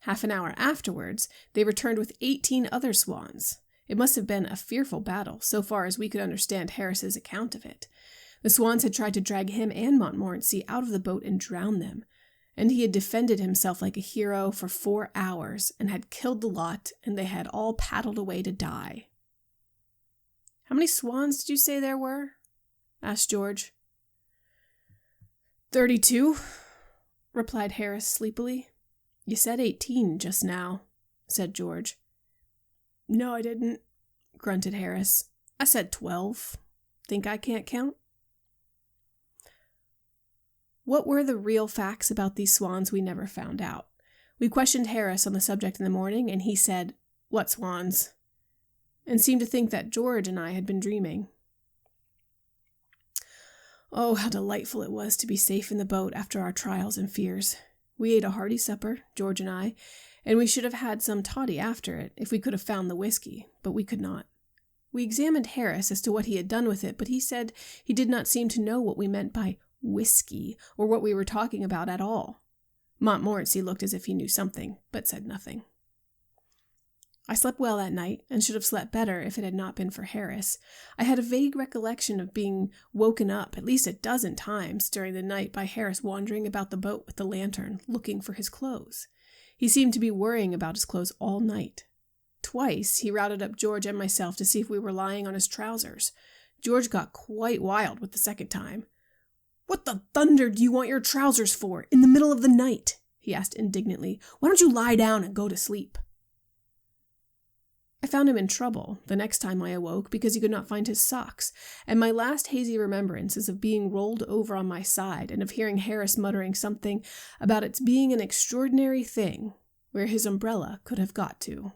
Half an hour afterwards, they returned with 18 other swans. It must have been a fearful battle, so far as we could understand Harris's account of it. The swans had tried to drag him and Montmorency out of the boat and drown them, and he had defended himself like a hero for 4 hours, and had killed the lot, and they had all paddled away to die. "How many swans did you say there were?" asked George. 32, replied Harris sleepily. "You said 18 just now," said George. "No, I didn't," grunted Harris. "I said 12. Think I can't count?" What were the real facts about these swans we never found out? We questioned Harris on the subject in the morning, and he said, "What swans?" and seemed to think that George and I had been dreaming. Oh, how delightful it was to be safe in the boat after our trials and fears. We ate a hearty supper, George and I, and we should have had some toddy after it if we could have found the whiskey, but we could not. We examined Harris as to what he had done with it, but he said he did not seem to know what we meant by whiskey or what we were talking about at all. Montmorency looked as if he knew something, but said nothing. I slept well that night, and should have slept better if it had not been for Harris. I had a vague recollection of being woken up at least a dozen times during the night by Harris wandering about the boat with the lantern, looking for his clothes. He seemed to be worrying about his clothes all night. Twice he routed up George and myself to see if we were lying on his trousers. George got quite wild with the second time. "What the thunder do you want your trousers for, in the middle of the night?" he asked indignantly. "Why don't you lie down and go to sleep?" I found him in trouble the next time I awoke because he could not find his socks, and my last hazy remembrance is of being rolled over on my side and of hearing Harris muttering something about its being an extraordinary thing where his umbrella could have got to.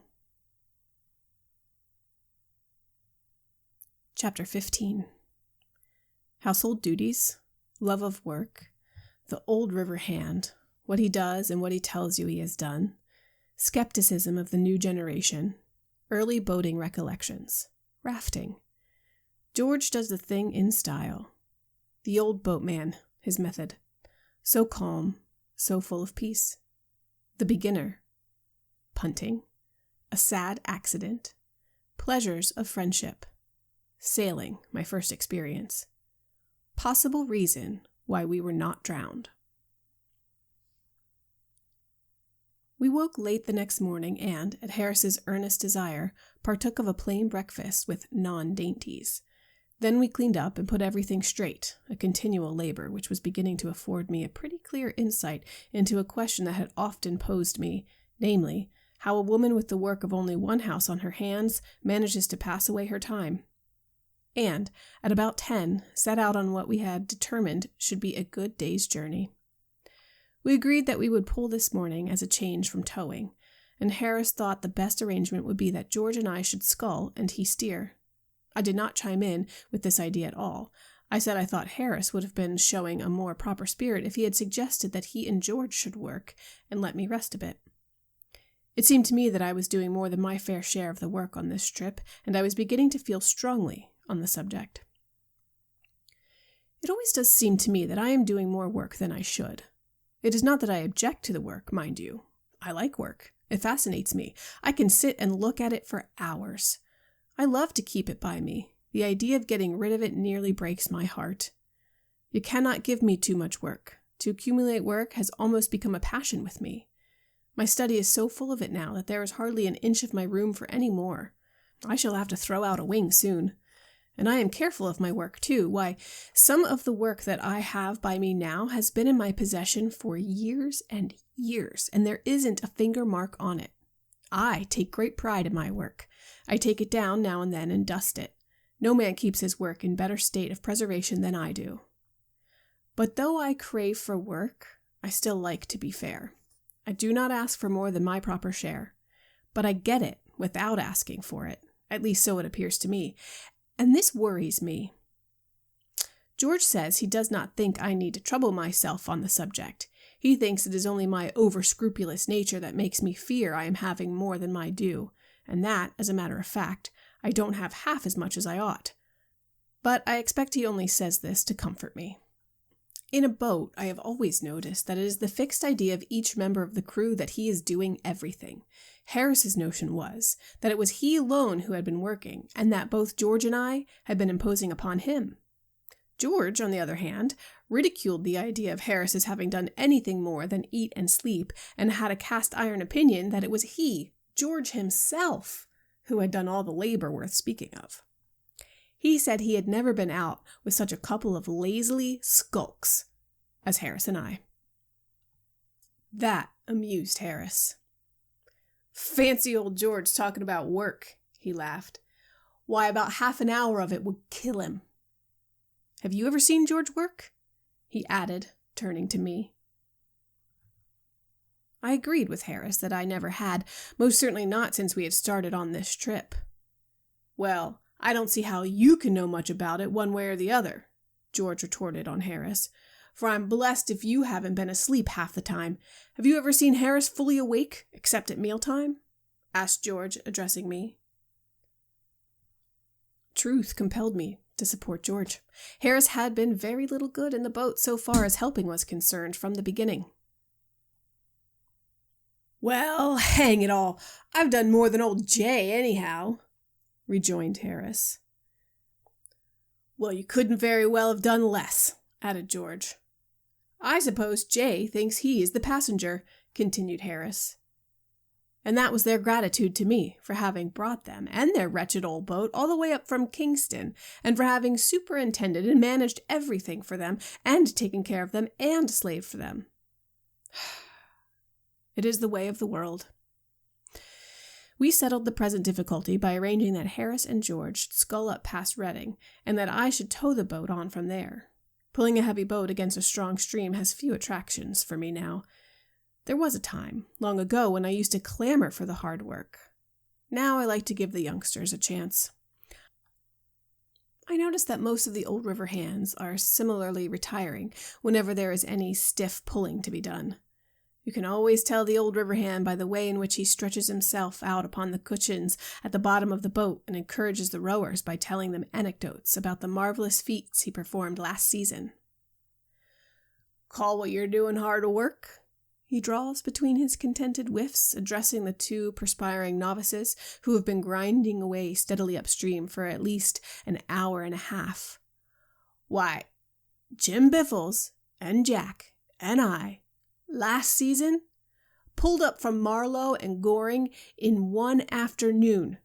Chapter 15. Household duties, love of work, the old river hand, what he does and what he tells you he has done, skepticism of the new generation, early boating recollections, rafting. George does the thing in style. The old boatman, his method. So calm, so full of peace. The beginner. Punting. A sad accident. Pleasures of friendship. Sailing, my first experience. Possible reason why we were not drowned. We woke late the next morning and, at Harris's earnest desire, partook of a plain breakfast with non-dainties. Then we cleaned up and put everything straight, a continual labor which was beginning to afford me a pretty clear insight into a question that had often posed me, namely, how a woman with the work of only one house on her hands manages to pass away her time. And, at about 10, set out on what we had determined should be a good day's journey. We agreed that we would pull this morning as a change from towing, and Harris thought the best arrangement would be that George and I should scull and he steer. I did not chime in with this idea at all. I said I thought Harris would have been showing a more proper spirit if he had suggested that he and George should work and let me rest a bit. It seemed to me that I was doing more than my fair share of the work on this trip, and I was beginning to feel strongly on the subject. It always does seem to me that I am doing more work than I should. It is not that I object to the work, mind you. I like work. It fascinates me. I can sit and look at it for hours. I love to keep it by me. The idea of getting rid of it nearly breaks my heart. You cannot give me too much work. To accumulate work has almost become a passion with me. My study is so full of it now that there is hardly an inch of my room for any more. I shall have to throw out a wing soon. And I am careful of my work, too. Why, some of the work that I have by me now has been in my possession for years and years, and there isn't a finger mark on it. I take great pride in my work. I take it down now and then and dust it. No man keeps his work in better state of preservation than I do. But though I crave for work, I still like to be fair. I do not ask for more than my proper share, but I get it without asking for it. At least so it appears to me. And this worries me. George says he does not think I need to trouble myself on the subject. He thinks it is only my over-scrupulous nature that makes me fear I am having more than my due, and that, as a matter of fact, I don't have half as much as I ought. But I expect he only says this to comfort me. In a boat, I have always noticed that it is the fixed idea of each member of the crew that he is doing everything. Harris's notion was that it was he alone who had been working, and that both George and I had been imposing upon him. George, on the other hand, ridiculed the idea of Harris's having done anything more than eat and sleep, and had a cast-iron opinion that it was he, George himself, who had done all the labor worth speaking of. He said he had never been out with such a couple of lazily skulks as Harris and I. That amused Harris. "Fancy old George talking about work," he laughed. "Why, about half an hour of it would kill him. Have you ever seen George work?" he added, turning to me. I agreed with Harris that I never had, most certainly not since we had started on this trip. Well, I don't see how you can know much about it one way or the other, George retorted on Harris, for I'm blessed if you haven't been asleep half the time. Have you ever seen Harris fully awake, except at mealtime? Asked George, addressing me. Truth compelled me to support George. Harris had been very little good in the boat so far as helping was concerned from the beginning. Well, hang it all, I've done more than old Jay anyhow, rejoined Harris. Well, you couldn't very well have done less, added George. I suppose Jay thinks he is the passenger, continued Harris. And that was their gratitude to me for having brought them and their wretched old boat all the way up from Kingston, and for having superintended and managed everything for them, and taken care of them and slaved for them. It is the way of the world. We settled the present difficulty by arranging that Harris and George should scull up past Reading, and that I should tow the boat on from there. Pulling a heavy boat against a strong stream has few attractions for me now. There was a time, long ago, when I used to clamor for the hard work. Now I like to give the youngsters a chance. I notice that most of the old river hands are similarly retiring whenever there is any stiff pulling to be done. You can always tell the old river hand by the way in which he stretches himself out upon the cushions at the bottom of the boat and encourages the rowers by telling them anecdotes about the marvelous feats he performed last season. Call what you're doing hard work? He drawls between his contented whiffs, addressing the two perspiring novices who have been grinding away steadily upstream for at least an hour and a half. Why, Jim Biffles and Jack and I, last season, pulled up from Marlow and Goring in one afternoon.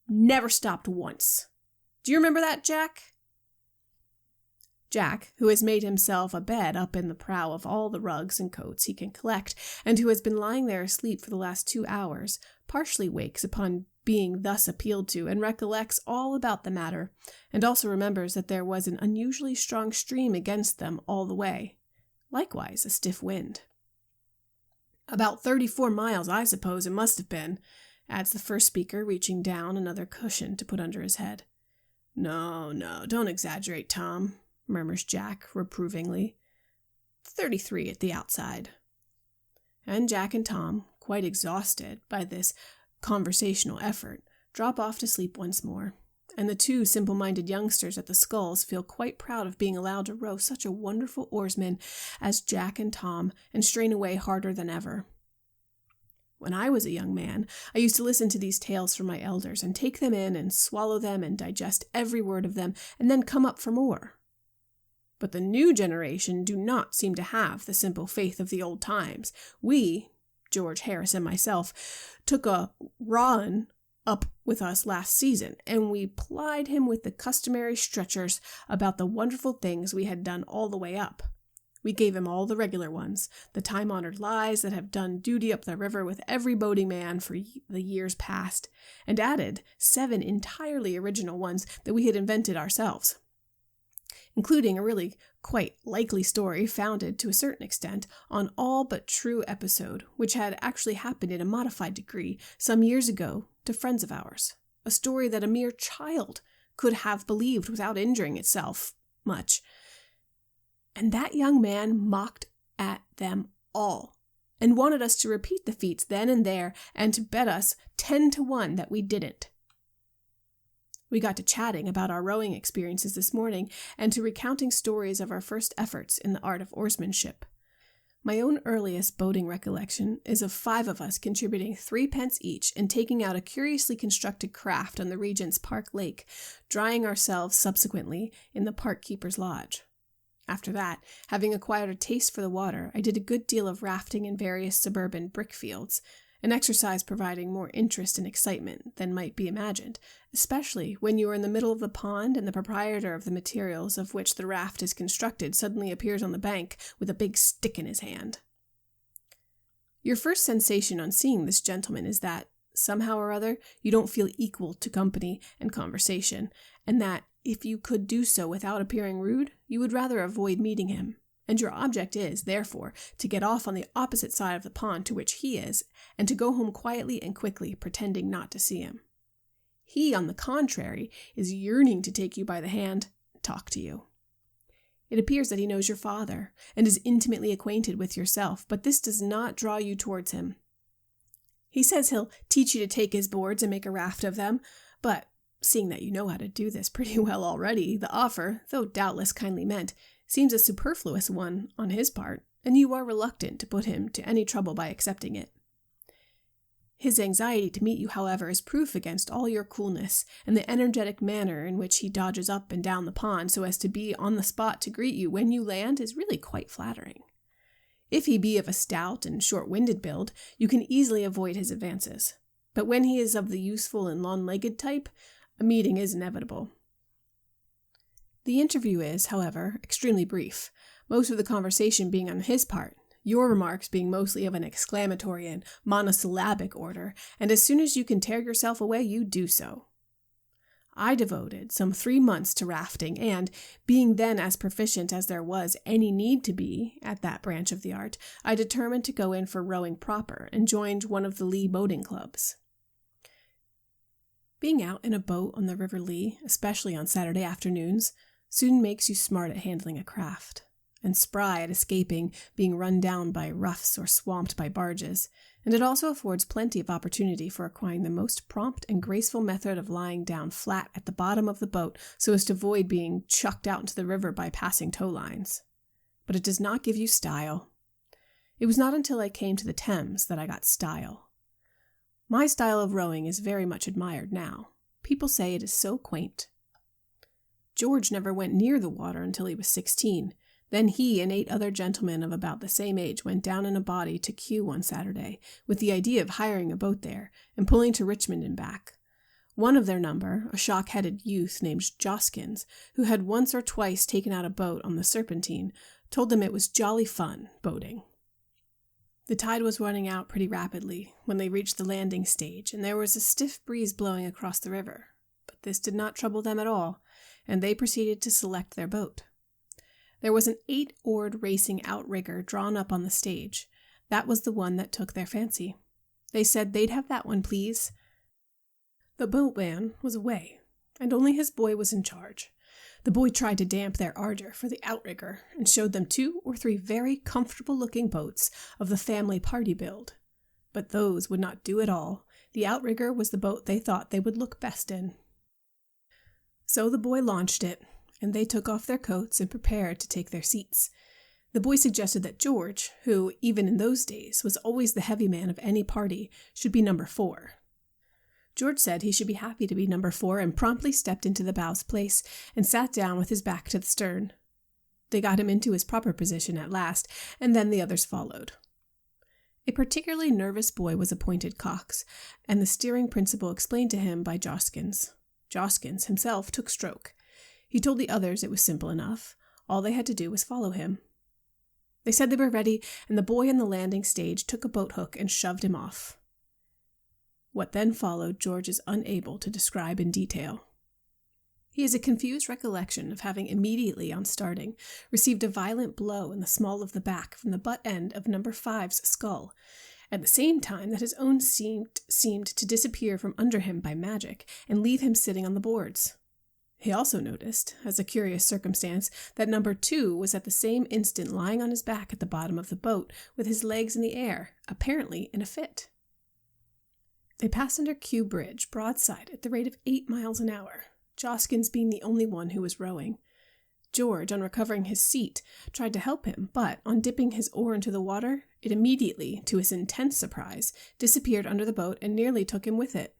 Never stopped once. Do you remember that, Jack? Jack, who has made himself a bed up in the prow of all the rugs and coats he can collect, and who has been lying there asleep for the last 2 hours, partially wakes upon being thus appealed to, and recollects all about the matter, and also remembers that there was an unusually strong stream against them all the way. Likewise a stiff wind. About 34 miles, I suppose it must have been, adds the first speaker, reaching down another cushion to put under his head. No, don't exaggerate, Tom, murmurs Jack reprovingly. 33 at the outside. And Jack and Tom, quite exhausted by this conversational effort, drop off to sleep once more. And the two simple-minded youngsters at the sculls feel quite proud of being allowed to row such a wonderful oarsman as Jack and Tom, and strain away harder than ever. When I was a young man, I used to listen to these tales from my elders, and take them in, and swallow them, and digest every word of them, and then come up for more. But the new generation do not seem to have the simple faith of the old times. We, George, Harris, and myself, took a run up with us last season, and we plied him with the customary stretchers about the wonderful things we had done all the way up. We gave him all the regular ones, the time-honored lies that have done duty up the river with every boating man for the years past, and added 7 entirely original ones that we had invented ourselves, including a really quite likely story founded to a certain extent on all but true episode, which had actually happened in a modified degree some years ago to friends of ours, a story that a mere child could have believed without injuring itself much. And that young man mocked at them all, and wanted us to repeat the feats then and there, and to bet us 10 to 1 that we didn't. We got to chatting about our rowing experiences this morning, and to recounting stories of our first efforts in the art of oarsmanship. My own earliest boating recollection is of 5 of us contributing 3 pence each and taking out a curiously constructed craft on the Regent's Park Lake, drying ourselves subsequently in the park keeper's lodge. After that, having acquired a taste for the water, I did a good deal of rafting in various suburban brick fields, an exercise providing more interest and excitement than might be imagined, especially when you are in the middle of the pond and the proprietor of the materials of which the raft is constructed suddenly appears on the bank with a big stick in his hand. Your first sensation on seeing this gentleman is that, somehow or other, you don't feel equal to company and conversation, and that, if you could do so without appearing rude, you would rather avoid meeting him, and your object is, therefore, to get off on the opposite side of the pond to which he is, and to go home quietly and quickly, pretending not to see him. He, on the contrary, is yearning to take you by the hand and talk to you. It appears that he knows your father and is intimately acquainted with yourself, but this does not draw you towards him. He says he'll teach you to take his boards and make a raft of them, but seeing that you know how to do this pretty well already, the offer, though doubtless kindly meant, seems a superfluous one on his part, and you are reluctant to put him to any trouble by accepting it. His anxiety to meet you, however, is proof against all your coolness, and the energetic manner in which he dodges up and down the pond so as to be on the spot to greet you when you land is really quite flattering. If he be of a stout and short-winded build, you can easily avoid his advances, but when he is of the useful and long-legged type, a meeting is inevitable. The interview is, however, extremely brief, most of the conversation being on his part, your remarks being mostly of an exclamatory and monosyllabic order, and as soon as you can tear yourself away, you do so. I devoted some 3 months to rafting, and, being then as proficient as there was any need to be at that branch of the art, I determined to go in for rowing proper, and joined one of the Lee boating clubs. Being out in a boat on the River Lee, especially on Saturday afternoons, soon makes you smart at handling a craft, and spry at escaping being run down by roughs or swamped by barges, and it also affords plenty of opportunity for acquiring the most prompt and graceful method of lying down flat at the bottom of the boat so as to avoid being chucked out into the river by passing tow lines. But it does not give you style. It was not until I came to the Thames that I got style. My style of rowing is very much admired now. People say it is so quaint. George never went near the water until he was 16. Then he and 8 other gentlemen of about the same age went down in a body to Kew one Saturday, with the idea of hiring a boat there, and pulling to Richmond and back. One of their number, a shock-headed youth named Joskins, who had once or twice taken out a boat on the Serpentine, told them it was jolly fun, boating. The tide was running out pretty rapidly when they reached the landing stage, and there was a stiff breeze blowing across the river. But this did not trouble them at all, and they proceeded to select their boat. There was an 8-oared racing outrigger drawn up on the stage. That was the one that took their fancy. They said they'd have that one, please. The boatman was away, and only his boy was in charge. The boy tried to damp their ardor for the outrigger, and showed them 2 or 3 very comfortable-looking boats of the family party build. But those would not do at all. The outrigger was the boat they thought they would look best in. So the boy launched it, and they took off their coats and prepared to take their seats. The boy suggested that George, who, even in those days, was always the heavy man of any party, should be number 4. George said he should be happy to be number 4, and promptly stepped into the bow's place and sat down with his back to the stern. They got him into his proper position at last, and then the others followed. A particularly nervous boy was appointed cox, and the steering principle explained to him by Joskins. Joskins himself took stroke. He told the others it was simple enough. All they had to do was follow him. They said they were ready, and the boy on the landing stage took a boat hook and shoved him off. What then followed George is unable to describe in detail. He has a confused recollection of having immediately on starting received a violent blow in the small of the back from the butt end of number 5's skull, at the same time that his own seemed to disappear from under him by magic and leave him sitting on the boards. He also noticed, as a curious circumstance, that number 2 was at the same instant lying on his back at the bottom of the boat, with his legs in the air, apparently in a fit. They passed under Kew Bridge, broadside, at the rate of 8 miles an hour, Joskins being the only one who was rowing. George, on recovering his seat, tried to help him, but, on dipping his oar into the water, it immediately, to his intense surprise, disappeared under the boat and nearly took him with it.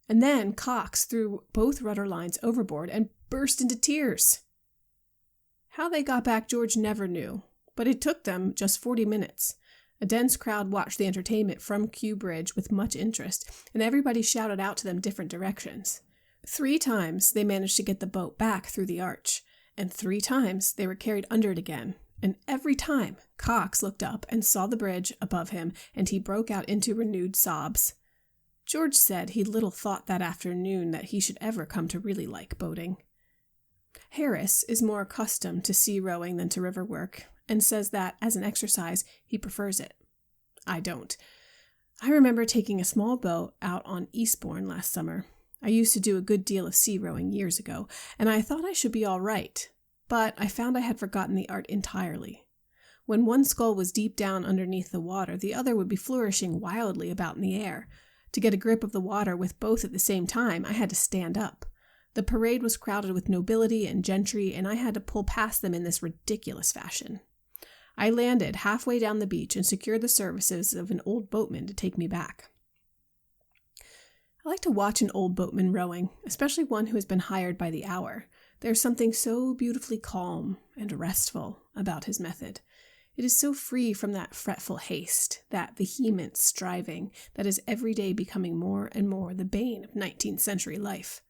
And then Cox threw both rudder lines overboard and burst into tears. How they got back George never knew, but it took them just 40 minutes. A dense crowd watched the entertainment from Kew Bridge with much interest, and everybody shouted out to them different directions. 3 times they managed to get the boat back through the arch, and 3 times they were carried under it again, and every time Cox looked up and saw the bridge above him, and he broke out into renewed sobs. George said he little thought that afternoon that he should ever come to really like boating. Harris is more accustomed to sea rowing than to river work, and says that, as an exercise, he prefers it. I don't. I remember taking a small boat out on Eastbourne last summer. I used to do a good deal of sea rowing years ago, and I thought I should be all right, but I found I had forgotten the art entirely. When one scull was deep down underneath the water, the other would be flourishing wildly about in the air. To get a grip of the water with both at the same time, I had to stand up. The parade was crowded with nobility and gentry, and I had to pull past them in this ridiculous fashion. I landed halfway down the beach and secured the services of an old boatman to take me back. I like to watch an old boatman rowing, especially one who has been hired by the hour. There's something so beautifully calm and restful about his method. It is so free from that fretful haste, that vehement striving that is every day becoming more and more the bane of 19th century life.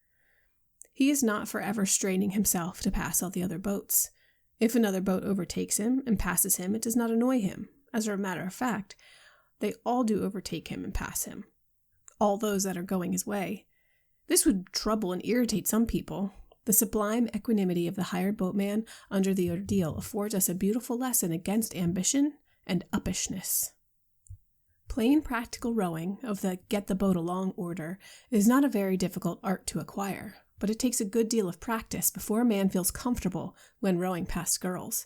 He is not forever straining himself to pass all the other boats. If another boat overtakes him and passes him, it does not annoy him. As a matter of fact, they all do overtake him and pass him. All those that are going his way. This would trouble and irritate some people. The sublime equanimity of the hired boatman under the ordeal affords us a beautiful lesson against ambition and uppishness. Plain practical rowing of the get the boat along order is not a very difficult art to acquire, but it takes a good deal of practice before a man feels comfortable when rowing past girls.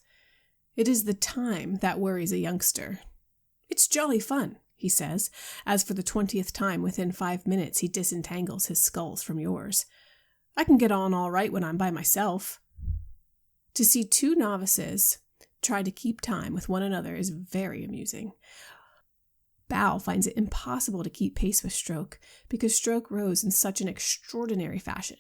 It is the time that worries a youngster. "It's jolly fun," he says, as for the 20th time within 5 minutes he disentangles his sculls from yours. "I can get on all right when I'm by myself." To see two novices try to keep time with one another is very amusing. Bow finds it impossible to keep pace with Stroke, because Stroke rows in such an extraordinary fashion.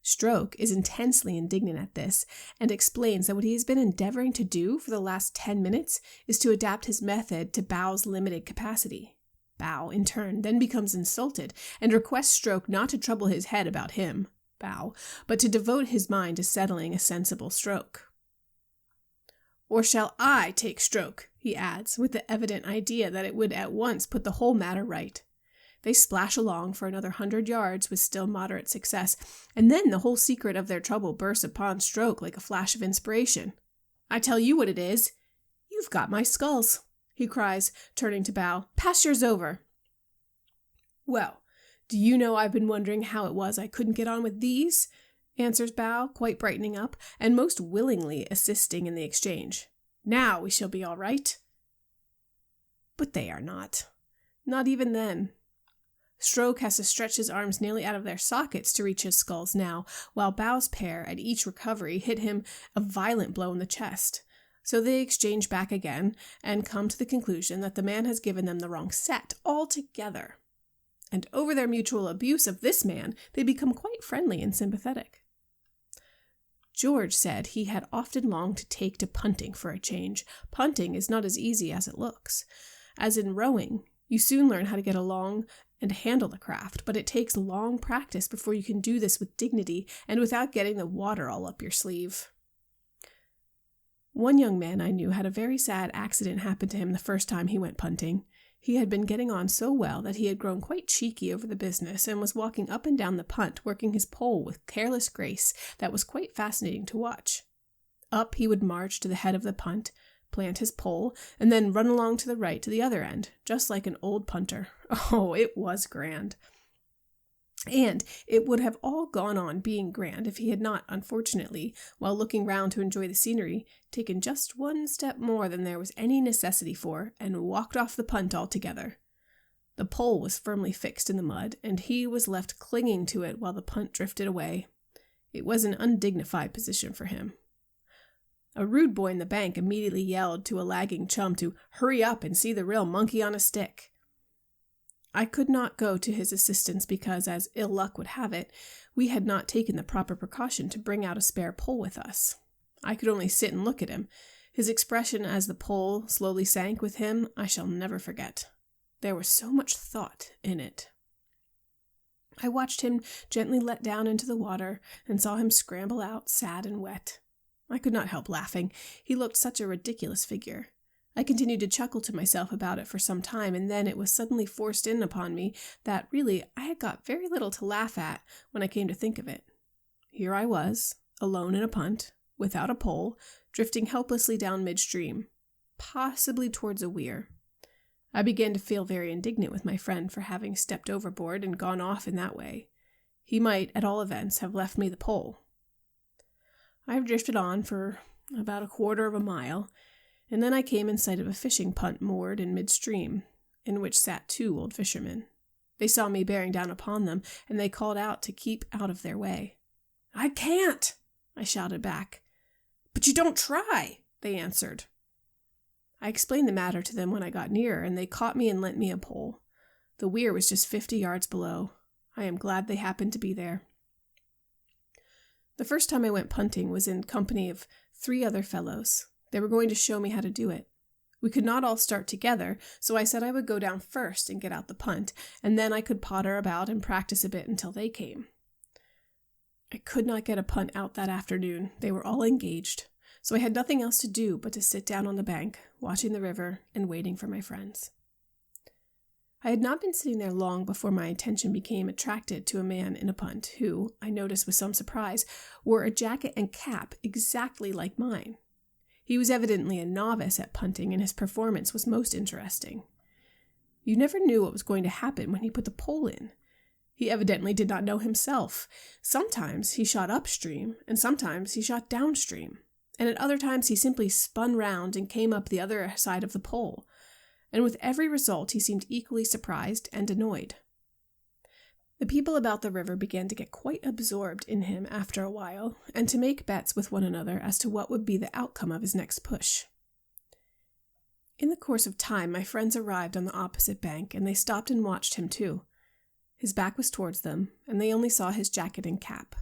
Stroke is intensely indignant at this, and explains that what he has been endeavoring to do for the last 10 minutes is to adapt his method to Bow's limited capacity. Bow, in turn, then becomes insulted, and requests Stroke not to trouble his head about him, Bow, but to devote his mind to settling a sensible stroke. "Or shall I take Stroke?" he adds, with the evident idea that it would at once put the whole matter right. They splash along for another 100 yards with still moderate success, and then the whole secret of their trouble bursts upon Stroke like a flash of inspiration. "I tell you what it is. You've got my sculls," he cries, turning to Bow. "Pass yours over." "Well, do you know I've been wondering how it was I couldn't get on with these?" answers Bow, quite brightening up, and most willingly assisting in the exchange. "Now we shall be all right." But they are not. Not even then. Stroke has to stretch his arms nearly out of their sockets to reach his sculls now, while Bow's pair, at each recovery, hit him a violent blow in the chest. So they exchange back again, and come to the conclusion that the man has given them the wrong set altogether. And over their mutual abuse of this man, they become quite friendly and sympathetic. George said he had often longed to take to punting for a change. Punting is not as easy as it looks. As in rowing, you soon learn how to get along and handle the craft, but it takes long practice before you can do this with dignity and without getting the water all up your sleeve. One young man I knew had a very sad accident happen to him the first time he went punting. He had been getting on so well that he had grown quite cheeky over the business and was walking up and down the punt, working his pole with careless grace that was quite fascinating to watch. Up he would march to the head of the punt, plant his pole, and then run along to the right to the other end, just like an old punter. Oh, it was grand. And it would have all gone on being grand if he had not, unfortunately, while looking round to enjoy the scenery, taken just one step more than there was any necessity for, and walked off the punt altogether. The pole was firmly fixed in the mud, and he was left clinging to it while the punt drifted away. It was an undignified position for him. A rude boy in the bank immediately yelled to a lagging chum to hurry up and see the real monkey on a stick. I could not go to his assistance because, as ill luck would have it, we had not taken the proper precaution to bring out a spare pole with us. I could only sit and look at him. His expression as the pole slowly sank with him I shall never forget. There was so much thought in it. I watched him gently let down into the water and saw him scramble out, sad and wet. I could not help laughing. He looked such a ridiculous figure. I continued to chuckle to myself about it for some time, and then it was suddenly forced in upon me that really I had got very little to laugh at when I came to think of it. Here I was, alone in a punt, without a pole, drifting helplessly down midstream, possibly towards a weir. I began to feel very indignant with my friend for having stepped overboard and gone off in that way. He might, at all events, have left me the pole. I drifted on for about a quarter of a mile, and then I came in sight of a fishing punt moored in midstream, in which sat 2 old fishermen. They saw me bearing down upon them, and they called out to keep out of their way. "I can't," I shouted back. "But you don't try," they answered. I explained the matter to them when I got nearer, and they caught me and lent me a pole. The weir was just 50 yards below. I am glad they happened to be there. The first time I went punting was in company of 3 other fellows. They were going to show me how to do it. We could not all start together, so I said I would go down first and get out the punt, and then I could potter about and practice a bit until they came. I could not get a punt out that afternoon. They were all engaged, so I had nothing else to do but to sit down on the bank, watching the river and waiting for my friends. I had not been sitting there long before my attention became attracted to a man in a punt who, I noticed with some surprise, wore a jacket and cap exactly like mine. He was evidently a novice at punting, and his performance was most interesting. You never knew what was going to happen when he put the pole in. He evidently did not know himself. Sometimes he shot upstream, and sometimes he shot downstream, and at other times he simply spun round and came up the other side of the pole, and with every result he seemed equally surprised and annoyed. The people about the river began to get quite absorbed in him after a while, and to make bets with one another as to what would be the outcome of his next push. In the course of time, my friends arrived on the opposite bank, and they stopped and watched him too. His back was towards them, and they only saw his jacket and cap.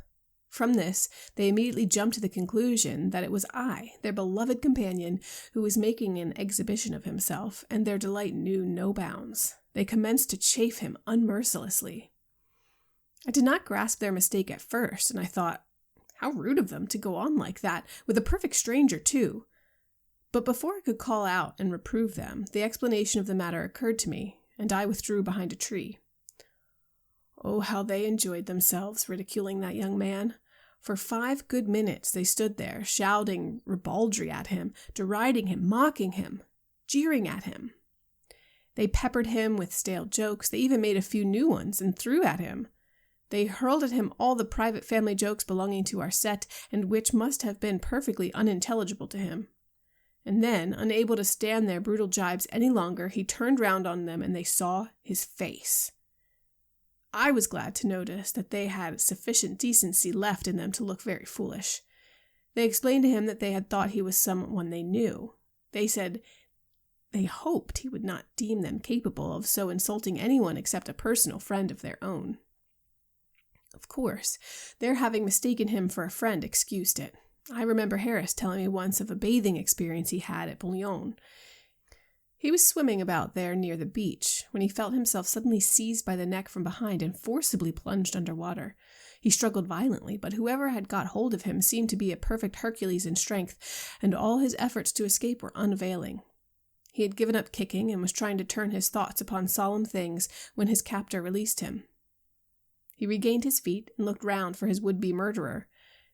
From this, they immediately jumped to the conclusion that it was I, their beloved companion, who was making an exhibition of himself, and their delight knew no bounds. They commenced to chaff him unmercilessly. I did not grasp their mistake at first, and I thought, how rude of them to go on like that, with a perfect stranger too. But before I could call out and reprove them, the explanation of the matter occurred to me, and I withdrew behind a tree. Oh, how they enjoyed themselves ridiculing that young man. For 5 good minutes they stood there, shouting ribaldry at him, deriding him, mocking him, jeering at him. They peppered him with stale jokes. They even made a few new ones and threw at him. They hurled at him all the private family jokes belonging to our set, and which must have been perfectly unintelligible to him. And then, unable to stand their brutal jibes any longer, he turned round on them, and they saw his face. I was glad to notice that they had sufficient decency left in them to look very foolish. They explained to him that they had thought he was someone they knew. They said they hoped he would not deem them capable of so insulting anyone except a personal friend of their own. Of course, their having mistaken him for a friend excused it. I remember Harris telling me once of a bathing experience he had at Boulogne. He was swimming about there near the beach when he felt himself suddenly seized by the neck from behind and forcibly plunged under water. He struggled violently, but whoever had got hold of him seemed to be a perfect Hercules in strength, and all his efforts to escape were unavailing. He had given up kicking and was trying to turn his thoughts upon solemn things when his captor released him. He regained his feet and looked round for his would-be murderer.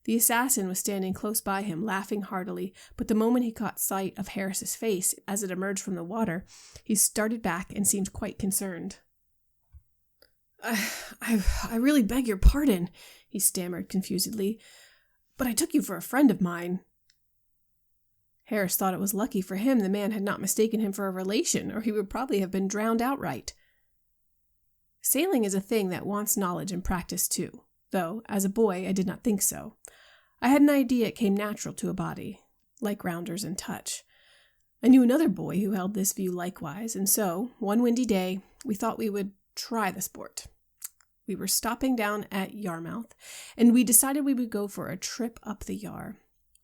The assassin was standing close by him, laughing heartily, but the moment he caught sight of Harris's face as it emerged from the water, he started back and seemed quite concerned. I really beg your pardon," he stammered confusedly, "but I took you for a friend of mine." Harris thought it was lucky for him the man had not mistaken him for a relation, or he would probably have been drowned outright. Sailing is a thing that wants knowledge and practice too, though, as a boy, I did not think so. I had an idea it came natural to a body, like rounders and touch. I knew another boy who held this view likewise, and so, one windy day, we thought we would try the sport. We were stopping down at Yarmouth, and we decided we would go for a trip up the Yar.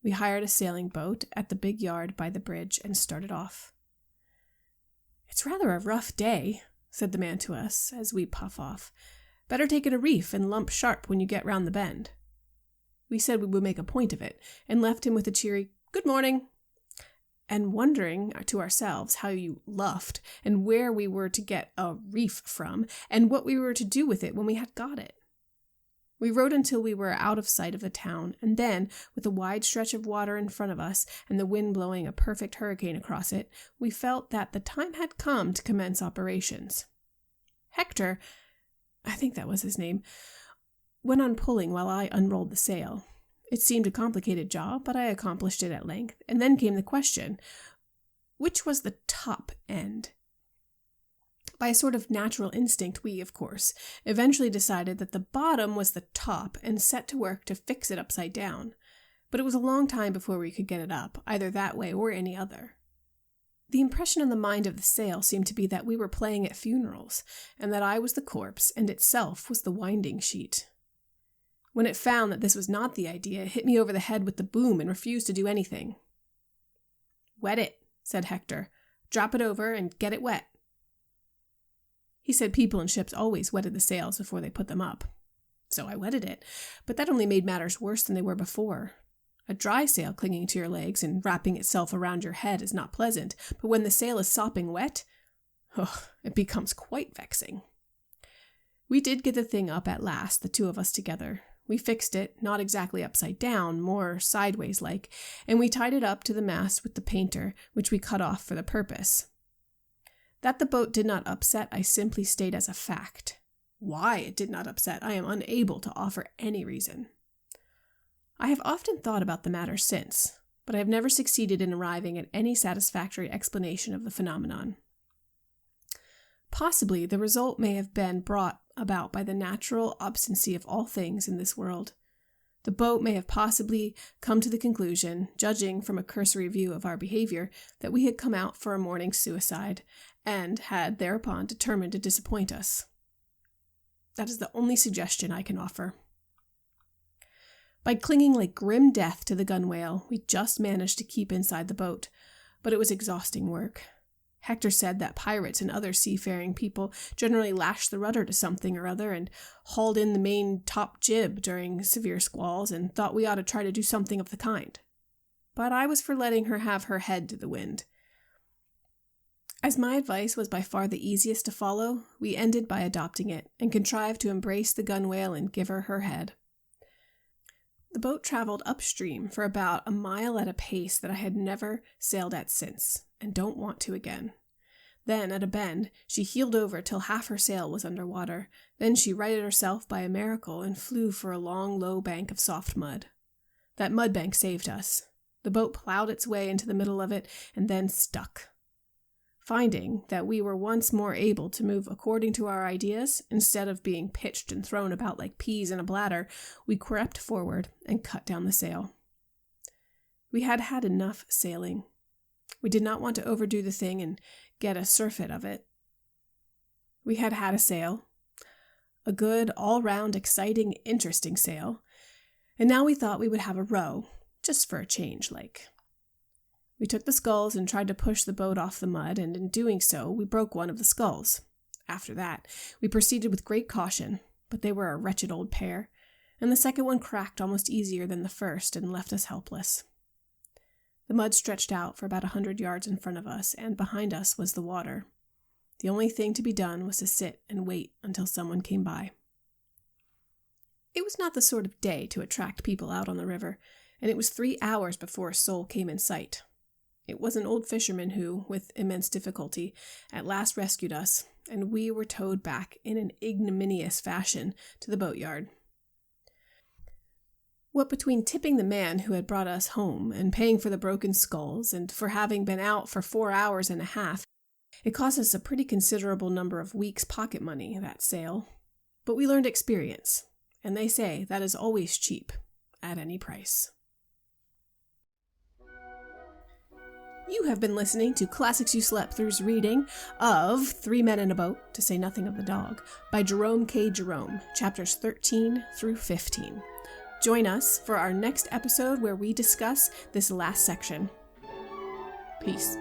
We hired a sailing boat at the big yard by the bridge and started off. "It's rather a rough day," said the man to us as we puff off. "Better take it a reef and lump sharp when you get round the bend." We said we would make a point of it, and left him with a cheery "Good morning," and wondering to ourselves how you luffed, and where we were to get a reef from, and what we were to do with it when we had got it. We rowed until we were out of sight of the town, and then, with a wide stretch of water in front of us and the wind blowing a perfect hurricane across it, we felt that the time had come to commence operations. Hector, I think that was his name, went on pulling while I unrolled the sail. It seemed a complicated job, but I accomplished it at length, and then came the question, which was the top end? By a sort of natural instinct, we, of course, eventually decided that the bottom was the top and set to work to fix it upside down. But it was a long time before we could get it up, either that way or any other. The impression in the mind of the sail seemed to be that we were playing at funerals, and that I was the corpse, and itself was the winding sheet. When it found that this was not the idea, it hit me over the head with the boom and refused to do anything. "Wet it," said Hector. "Drop it over and get it wet." He said people in ships always wetted the sails before they put them up. So I wetted it, but that only made matters worse than they were before. A dry sail clinging to your legs and wrapping itself around your head is not pleasant, but when the sail is sopping wet, it becomes quite vexing. We did get the thing up at last, the two of us together. We fixed it, not exactly upside down, more sideways like, and we tied it up to the mast with the painter, which we cut off for the purpose. That the boat did not upset, I simply state as a fact. Why it did not upset, I am unable to offer any reason. I have often thought about the matter since, but I have never succeeded in arriving at any satisfactory explanation of the phenomenon. Possibly the result may have been brought about by the natural obstinacy of all things in this world. The boat may have possibly come to the conclusion, judging from a cursory view of our behavior, that we had come out for a morning suicide, and had thereupon determined to disappoint us. That is the only suggestion I can offer. By clinging like grim death to the gunwale, we just managed to keep inside the boat, but it was exhausting work. Hector said that pirates and other seafaring people generally lashed the rudder to something or other and hauled in the main top jib during severe squalls, and thought we ought to try to do something of the kind. But I was for letting her have her head to the wind. As my advice was by far the easiest to follow, we ended by adopting it, and contrived to embrace the gunwale and give her her head. The boat traveled upstream for about a mile at a pace that I had never sailed at since, and don't want to again. Then, at a bend, she heeled over till half her sail was under water. Then she righted herself by a miracle and flew for a long, low bank of soft mud. That mud bank saved us. The boat plowed its way into the middle of it, and then stuck. Finding that we were once more able to move according to our ideas, instead of being pitched and thrown about like peas in a bladder, we crept forward and cut down the sail. We had had enough sailing. We did not want to overdo the thing and get a surfeit of it. We had had a sail, a good, all-round, exciting, interesting sail, and now we thought we would have a row, just for a change, like. We took the sculls and tried to push the boat off the mud, and in doing so, we broke one of the sculls. After that, we proceeded with great caution, but they were a wretched old pair, and the second one cracked almost easier than the first and left us helpless. The mud stretched out for about 100 yards in front of us, and behind us was the water. The only thing to be done was to sit and wait until someone came by. It was not the sort of day to attract people out on the river, and it was 3 hours before a soul came in sight. It was an old fisherman who, with immense difficulty, at last rescued us, and we were towed back in an ignominious fashion to the boatyard. What between tipping the man who had brought us home, and paying for the broken sculls, and for having been out for 4 hours and a half, it cost us a pretty considerable number of weeks' pocket money, that sail. But we learned experience, and they say that is always cheap, at any price. You have been listening to Classics You Slept Through's reading of 3 Men in a Boat, to say nothing of the dog, by Jerome K. Jerome, chapters 13 through 15. Join us for our next episode where we discuss this last section. Peace.